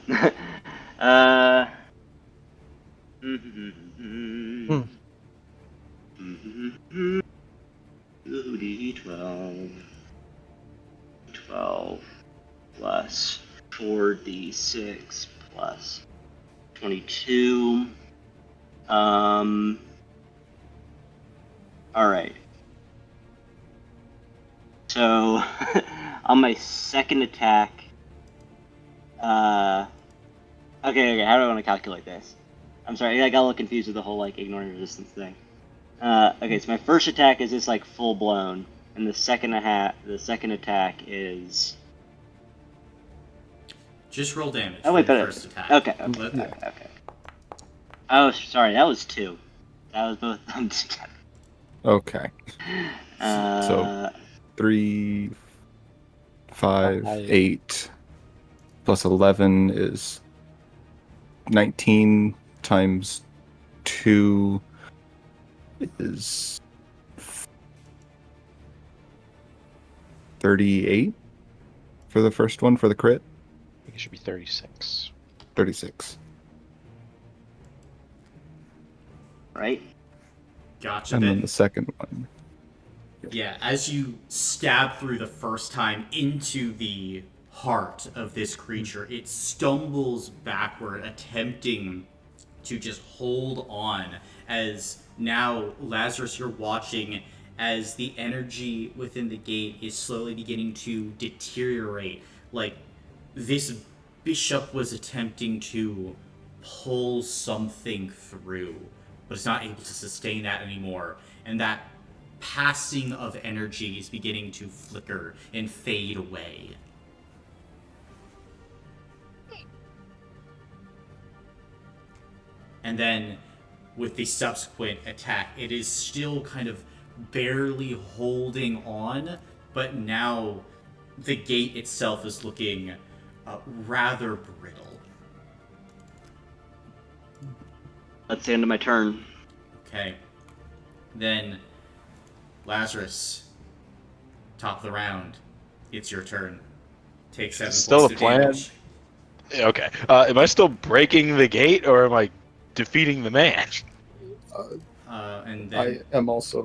2d12. 12 plus 4d6 plus 22. All right. So, on my second attack, okay, how do I want to calculate this? I'm sorry, I got a little confused with the whole like ignoring resistance thing. Okay, so my first attack is just like full blown, and the second attack is. Just roll damage Oh for wait, your but first attack. okay. Oh, sorry, that was 2. That was both thumbs together. Okay. Uh, So 3, 5, 8 plus 11 is 19 times 2 is 38 for the first one for the crit. I think it should be 36. 36. right? Gotcha. And then the second one. Yeah, as you stab through the first time into the heart of this creature, it stumbles backward, attempting to just hold on. As now, Lazarus, you're watching as the energy within the gate is slowly beginning to deteriorate. Like, this bishop was attempting to pull something through, but it's not able to sustain that anymore. And that passing of energy is beginning to flicker and fade away. And then with the subsequent attack, it is still kind of barely holding on, but now the gate itself is looking rather brittle. That's the end of my turn. Okay. Then, Lazarus, top of the round, it's your turn. Take 7 Still points the of plan? damage. Okay. Am I still breaking the gate, or am I defeating the man? And I then am also.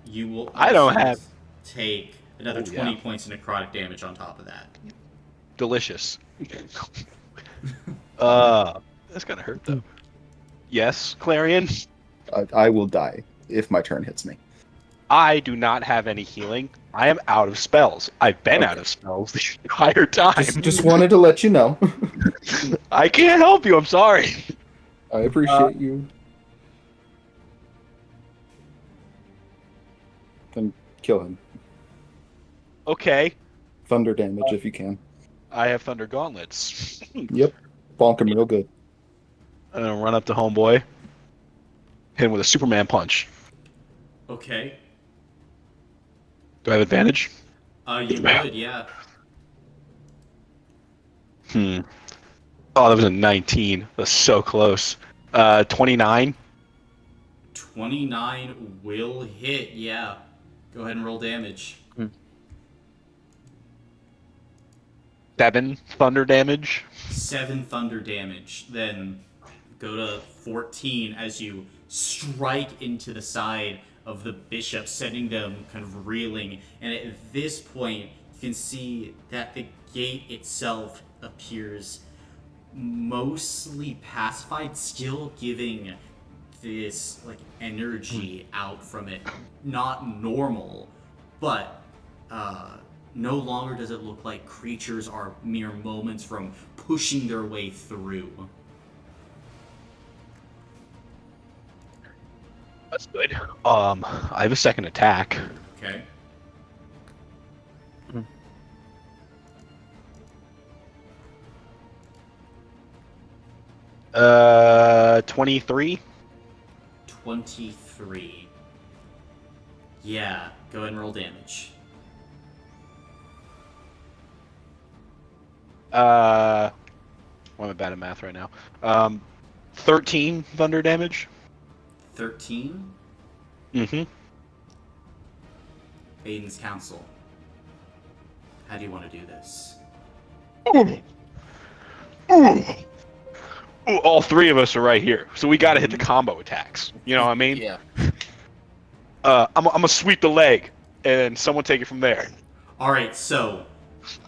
you will I don't also have- take another Oh, 20 yeah. points of necrotic damage on top of that. Delicious. That's gonna hurt though. Yes, Clarion. I will die if my turn hits me. I do not have any healing. I am out of spells. I've been out of spells the entire time. Just wanted to let you know. I can't help you. I'm sorry. I appreciate you. Then kill him. Okay. Thunder damage if you can. I have thunder gauntlets. Yep. Bonk him real good. I'm gonna run up to homeboy. Hit him with a Superman punch. Okay. Do I have advantage? You would, yeah. Oh, that was a 19. That's so close. 29. 29 will hit, yeah. Go ahead and roll damage. 7 thunder damage. 7 thunder damage. Then go to 14 as you strike into the side of the bishop, sending them kind of reeling. And at this point, you can see that the gate itself appears mostly pacified, still giving this like energy out from it. Not normal, but no longer does it look like creatures are mere moments from pushing their way through. That's good. I have a second attack. Okay. 23. 23. Yeah, go ahead and roll damage. Why am I bad at math right now? 13 thunder damage. 13. Mm-hmm. Maiden's Council. How do you want to do this? Ooh, all 3 of us are right here, so we gotta hit the combo attacks. You know what I mean? Yeah. I'm gonna sweep the leg, and someone take it from there. Alright, so,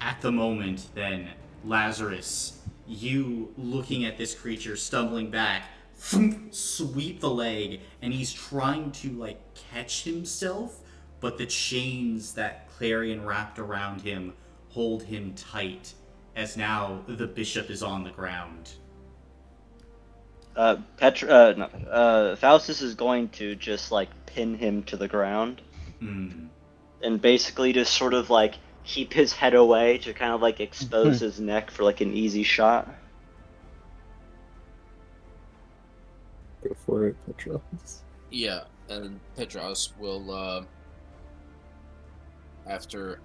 at the moment, then, Lazarus, you looking at this creature stumbling back, sweep the leg, and he's trying to like catch himself, but the chains that Clarion wrapped around him hold him tight, as now the bishop is on the ground. Faustus is going to just like pin him to the ground and basically just sort of like keep his head away to kind of like expose his neck for like an easy shot. Go for it, Petros. Yeah, and Petros will, after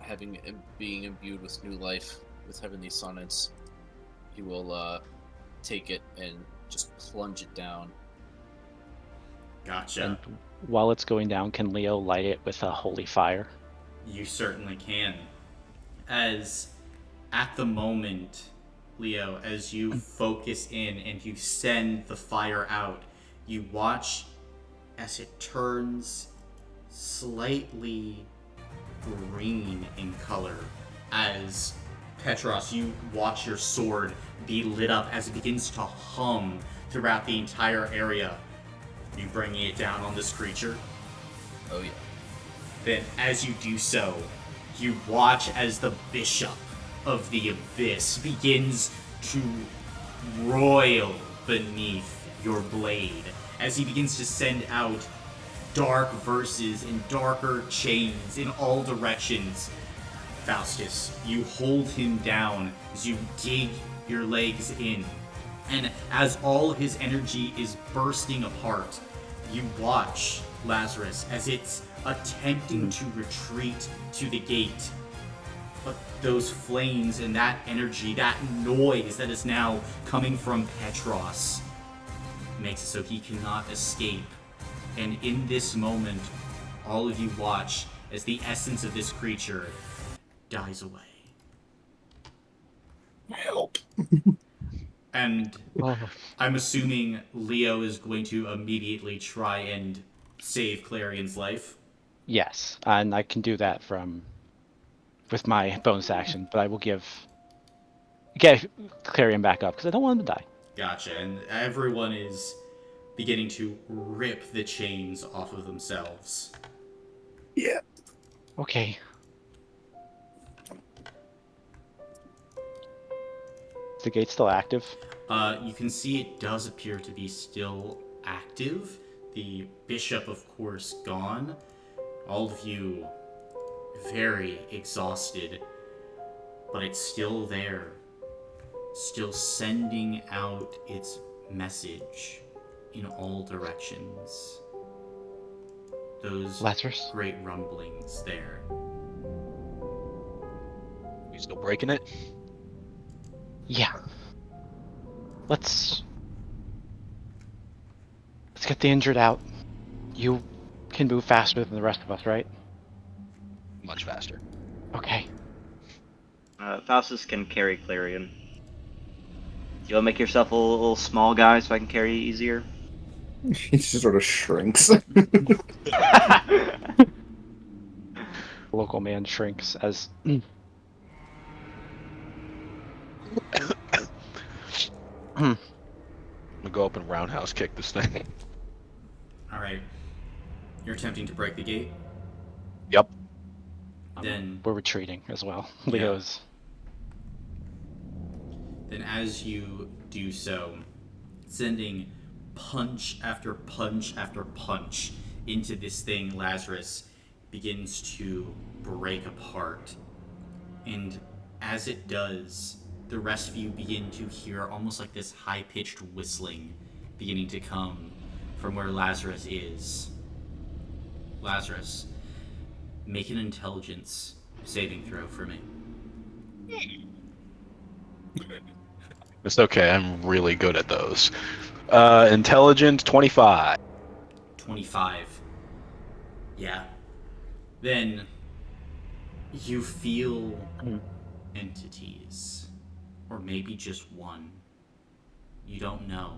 being imbued with new life with heavenly sonnets, he will take it and just plunge it down. Gotcha. And while it's going down, can Leo light it with a holy fire? You certainly can. As at the moment, Leo, as you focus in and you send the fire out, you watch as it turns slightly green in color. As Petros, you watch your sword be lit up as it begins to hum throughout the entire area. You bringing it down on this creature? Oh yeah. Then, as you do so, you watch as the Bishop of the Abyss begins to roil beneath your blade, as he begins to send out dark verses and darker chains in all directions. Faustus, you hold him down as you dig your legs in, and as all his energy is bursting apart, you watch Lazarus as it's attempting to retreat to the gate. But those flames and that energy, that noise that is now coming from Petros, makes it so he cannot escape. And in this moment, all of you watch as the essence of this creature dies away. Help. And I'm assuming Leo is going to immediately try and save Clarion's life. Yes, and I can do that with my bonus action, but I will get Clarion back up because I don't want him to die. Gotcha. And everyone is beginning to rip the chains off of themselves. Yeah. Okay. Is the gate still active? You can see it does appear to be still active. The bishop, of course, gone. All of you very exhausted, but it's still there, still sending out its message in all directions. Those Lazarus? great rumblings there. You still breaking it? Yeah. Let's get the injured out. You can move faster than the rest of us, right? Much faster. Okay. Faustus can carry Clarion. You want to make yourself a little small guy so I can carry you easier? He just sort of shrinks. Local man shrinks as I'm gonna go up and roundhouse kick this thing. Alright. You're attempting to break the gate? Yep. Then we're retreating as well. Yeah. Leo's. Then as you do so, sending punch after punch after punch into this thing, Lazarus begins to break apart. And as it does, the rest of you begin to hear almost like this high-pitched whistling beginning to come from where Lazarus is. Lazarus, make an intelligence saving throw for me. It's okay. I'm really good at those. Intelligence 25. 25. Yeah. Then you feel entities. Or maybe just one. You don't know.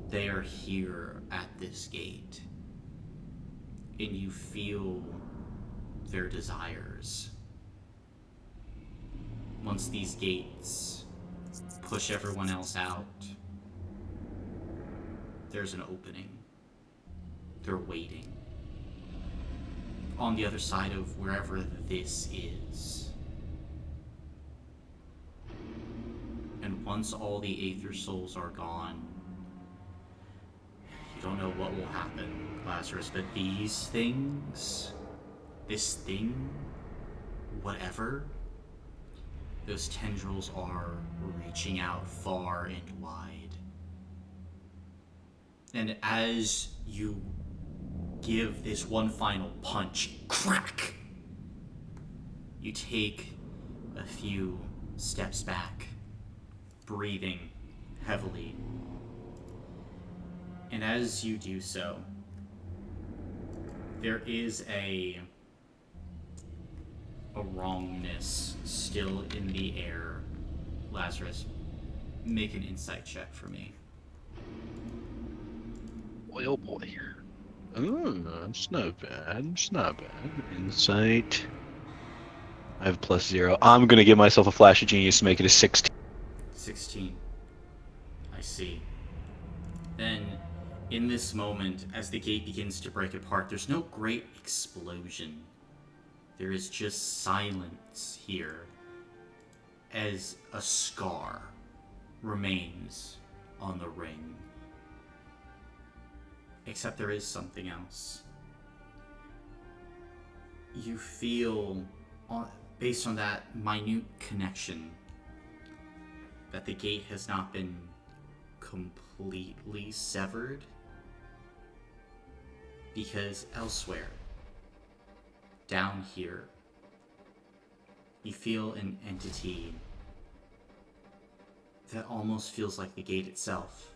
They are here at this gate. And you feel their desires. Once these gates push everyone else out, there's an opening. They're waiting. On the other side of wherever this is. And once all the Aether Souls are gone, you don't know what will happen, Lazarus, but these things, this thing, whatever, those tendrils are reaching out far and wide. And as you give this one final punch, crack, you take a few steps back, breathing heavily. And as you do so, there is a wrongness still in the air. Lazarus, make an insight check for me. Boy, oh boy. Oh, it's not bad. It's not bad. Insight. I have +0. I'm gonna give myself a flash of genius to make it a 16. 16. I see. Then, in this moment, as the gate begins to break apart, there's no great explosion. There is just silence here, as a scar remains on the ring. Except there is something else. You feel, based on that minute connection, that the gate has not been completely severed, because elsewhere, down here, you feel an entity that almost feels like the gate itself.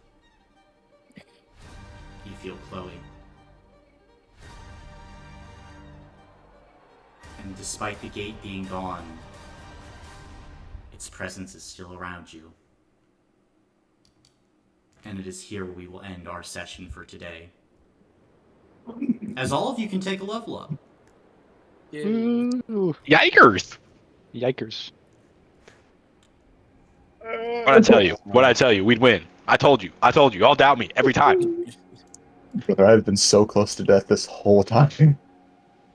You feel Chloe. And despite the gate being gone, its presence is still around you. And it is here we will end our session for today. As all of you can take a level up. Ooh, Yikers! yikers. What I tell you, we'd win. I told you, y'all doubt me every time. Brother, I've been so close to death this whole time.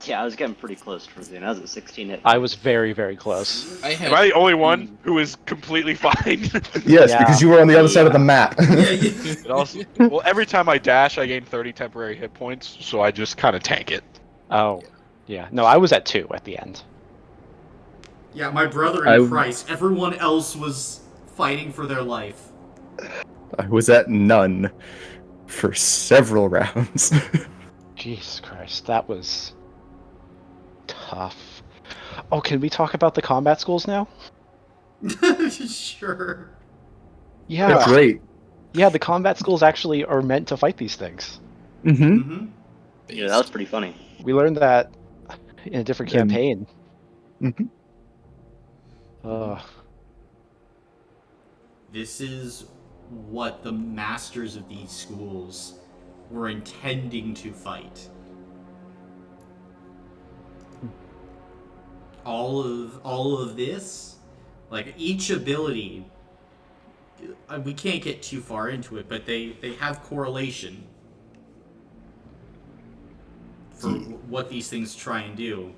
Yeah, I was getting pretty close towards the end. I was at 16 hit. I was very, very close. Am I the only one who is completely fine? Yes, Yeah. because you were on the other side of the map. It also, well, every time I dash, I gain 30 temporary hit points, so I just kind of tank it. Oh, yeah. No, I was at 2 at the end. Yeah, my brother in Christ. Everyone else was fighting for their life. I was at none for several rounds. Jesus Christ, that was tough. Oh, can we talk about the combat schools now? Sure. Yeah. They're great. Yeah, the combat schools actually are meant to fight these things. Mm-hmm. Mm-hmm. Yeah, that was pretty funny. We learned that in a different campaign. Mm-hmm. This is what the masters of these schools were intending to fight. All of this, like each ability, we can't get too far into it, but they have correlation for what these things try and do.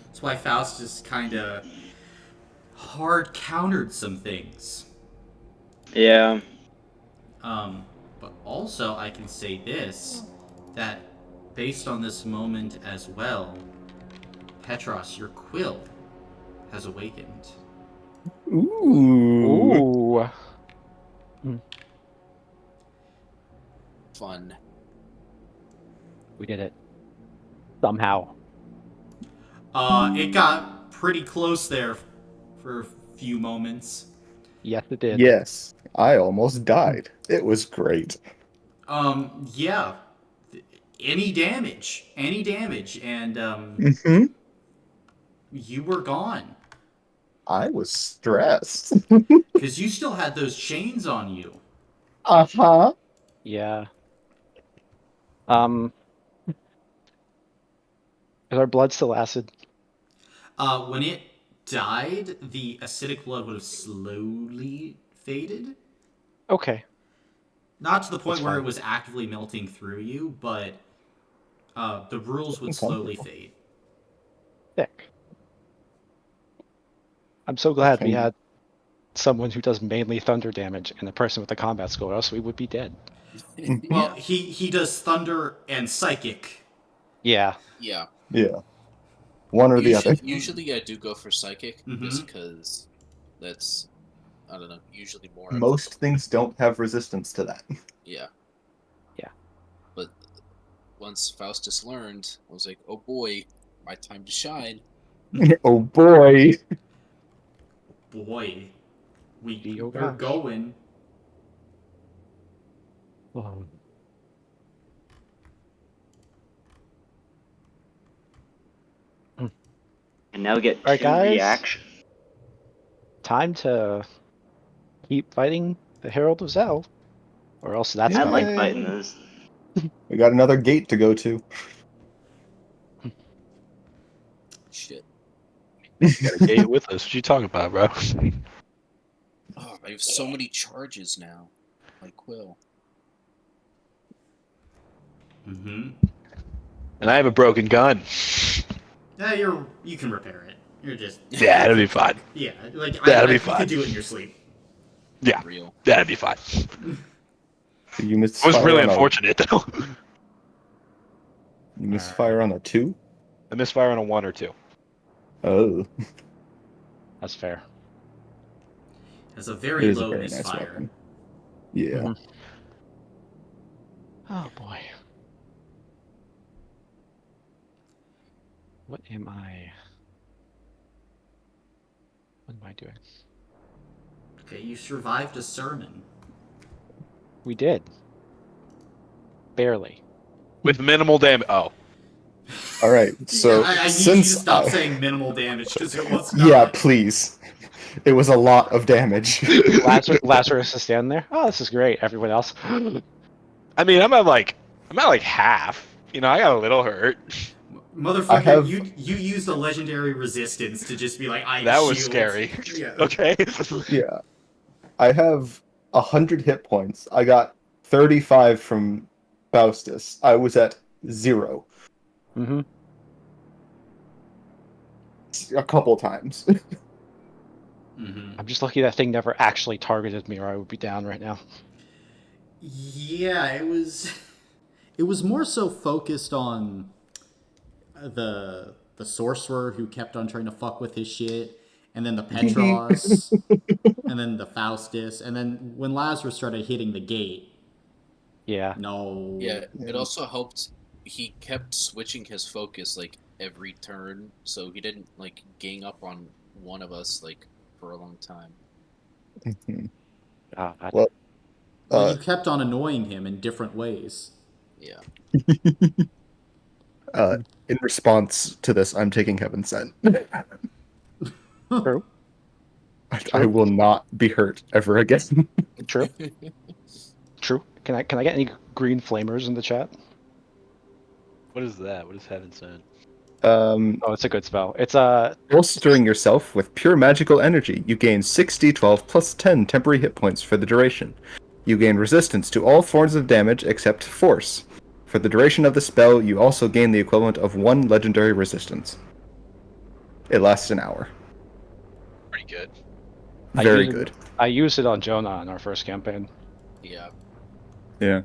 That's why Faustus kind of hard countered some things. Yeah. But also I can say this, that based on this moment as well, Petros, your quill has awakened. Ooh. Ooh. Fun. We did it. Somehow. It got pretty close there for a few moments. Yes, it did. Yes, I almost died. It was great. Yeah. Any damage, and Mm-hmm. you were gone. I was stressed. Because you still had those chains on you. Uh-huh. Yeah. Is our blood still acid? When it died, the acidic blood would have slowly faded. Okay. Not to the point That's where fine. it was actively melting through you, but the rules would Something slowly comfortable. fade. Sick. I'm so glad we Okay. had someone who does mainly thunder damage and a person with a combat skill, or else we would be dead. Well, Yeah. he does thunder and psychic. Yeah. Yeah. Yeah. One or the other. Usually I do go for psychic Mhm. just because that's, I don't know, usually more Most applicable. things don't have resistance to that. Yeah. Yeah. But once Faustus learned, I was like, oh boy, my time to shine. Oh boy. Boy, Oh we're gosh. going. Oh. And now get Alright, 2 guys. reaction. Time to keep fighting the Herald of Zell, or else that's I Yeah. coming. like fighting those. We got another gate to go to. Shit. Got a gate with us. What you talking about, bro? Oh, I have so many charges now. Like Quill. Mm-hmm. And I have a broken gun. Yeah, you can repair it. You're just Yeah, it'll be fine. yeah, like That'll be you fine. could do it in your sleep. Yeah, Real. that'd be fine. You It was misfire really on unfortunate, though. You misfire on a 2? I misfire on a 1 or 2. Oh. That's fair. It's a It very is a low very nice misfire. weapon. Yeah. Mhm. Oh boy. What am I doing? Okay, you survived a sermon. We did. Barely. With minimal damage. Oh. Alright, so I need you to since stop saying minimal damage because it was not. Yeah, please. It was a lot of damage. Lazarus is standing there. Oh, this is great. Everyone else. I mean, I'm at like half. You know, I got a little hurt. Motherfucker, have- you used a legendary resistance to just be like, I That was shield. scary. Yeah. Okay. Yeah. I have 100 hit points. I got 35 from Faustus. I was at 0 Mm-hmm. a couple times. Mm-hmm. I'm just lucky that thing never actually targeted me, or I would be down right now. Yeah, it was more so focused on the sorcerer who kept on trying to fuck with his shit, and then the Petros, and then the Faustus, and then when Lazarus started hitting the gate, Yeah. no. Yeah, it also helped. He kept switching his focus like every turn, so he didn't like gang up on one of us like for a long time. God. Well, Well, you kept on annoying him in different ways. Yeah. in response to this, I'm taking Heaven Sent. True. I will not be hurt ever again. True. True. Can I get any green flamers in the chat? What is that? What is Heaven Sent? Oh, it's a good spell. It's Bolstering yourself with pure magical energy, you gain 6d12 plus 10 temporary hit points for the duration. You gain resistance to all forms of damage except force. For the duration of the spell, you also gain the equivalent of 1 legendary resistance. It lasts an hour. Pretty good. Very good. I used it on Jonah in our first campaign. Yeah. Yeah.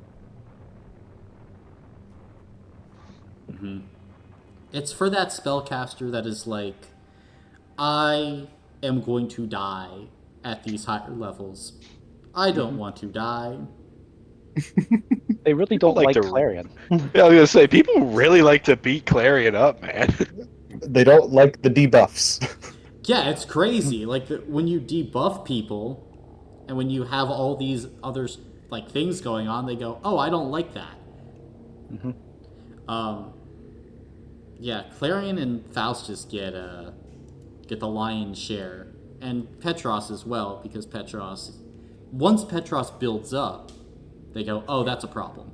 Mm-hmm. It's for that spellcaster that is like, I am going to die at these higher levels. I don't want to die. They really People don't like like to- Clarion. Yeah, I was gonna say people really like to beat Clarion up, man. They don't like the debuffs. Yeah, it's crazy. Like when you debuff people, and when you have all these other like things going on, they go, "Oh, I don't like that." Mm-hmm. Yeah, Clarion and Faustus get the lion's share, and Petros as well, because once Petros builds up, they go, "Oh, that's a problem."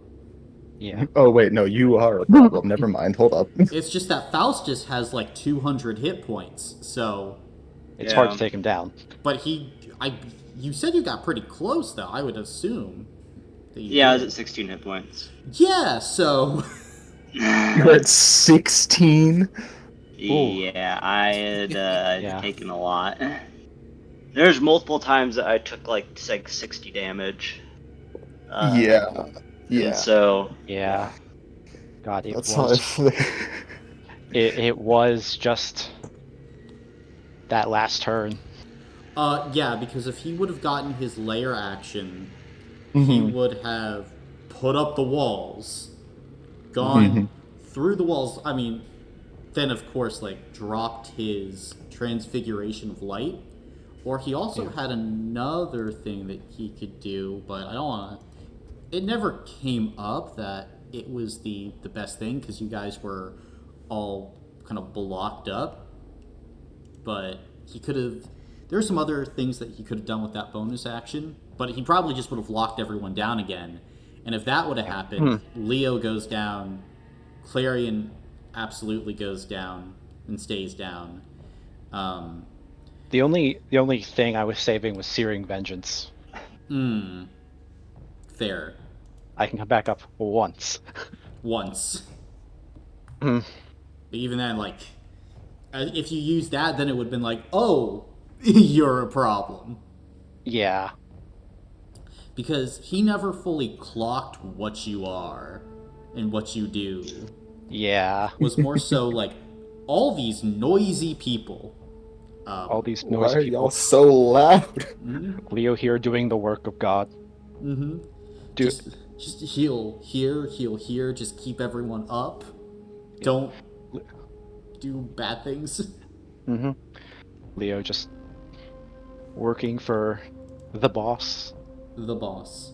Yeah. Oh wait, no, you are a problem. Never mind. Hold up. It's just that Faustus has like 200 hit points, so. It's hard to Yeah. take him down. But you said you got pretty close though. I would assume. that you Yeah, I was did. at 16 hit points. Yeah, so You're at 16. Yeah, I had Yeah. taken a lot. There's multiple times that I took like 60 damage. Yeah. And Yeah. so Yeah. God, it That's was honestly. it was just that last turn. yeah, because if he would have gotten his layer action, he hmm would have put up the walls, gone hmm through the walls. I mean, then of course like dropped his transfiguration of light, or he also Yeah. had another thing that he could do, but I don't want to. It never came up that it was the best thing because you guys were all kind of blocked up. But he could have. There are some other things that he could have done with that bonus action, but he probably just would have locked everyone down again. And if that would have Hmm. happened, Leo goes down, Clarion absolutely goes down and stays down. Um, The only thing I was saving was Searing Vengeance. fair. I can come back up once. Once. Hmm. But even then, like, if you use that, then it would have been like, oh, you're a problem. Yeah. Because he never fully clocked what you are and what you do. Yeah. Was more so like all these noisy people. All these Why noisy are y'all people. so loud? Leo here doing the work of God. Do Just heal here, just keep everyone up. Don't do bad things. hmm Leo just working for the boss. The boss.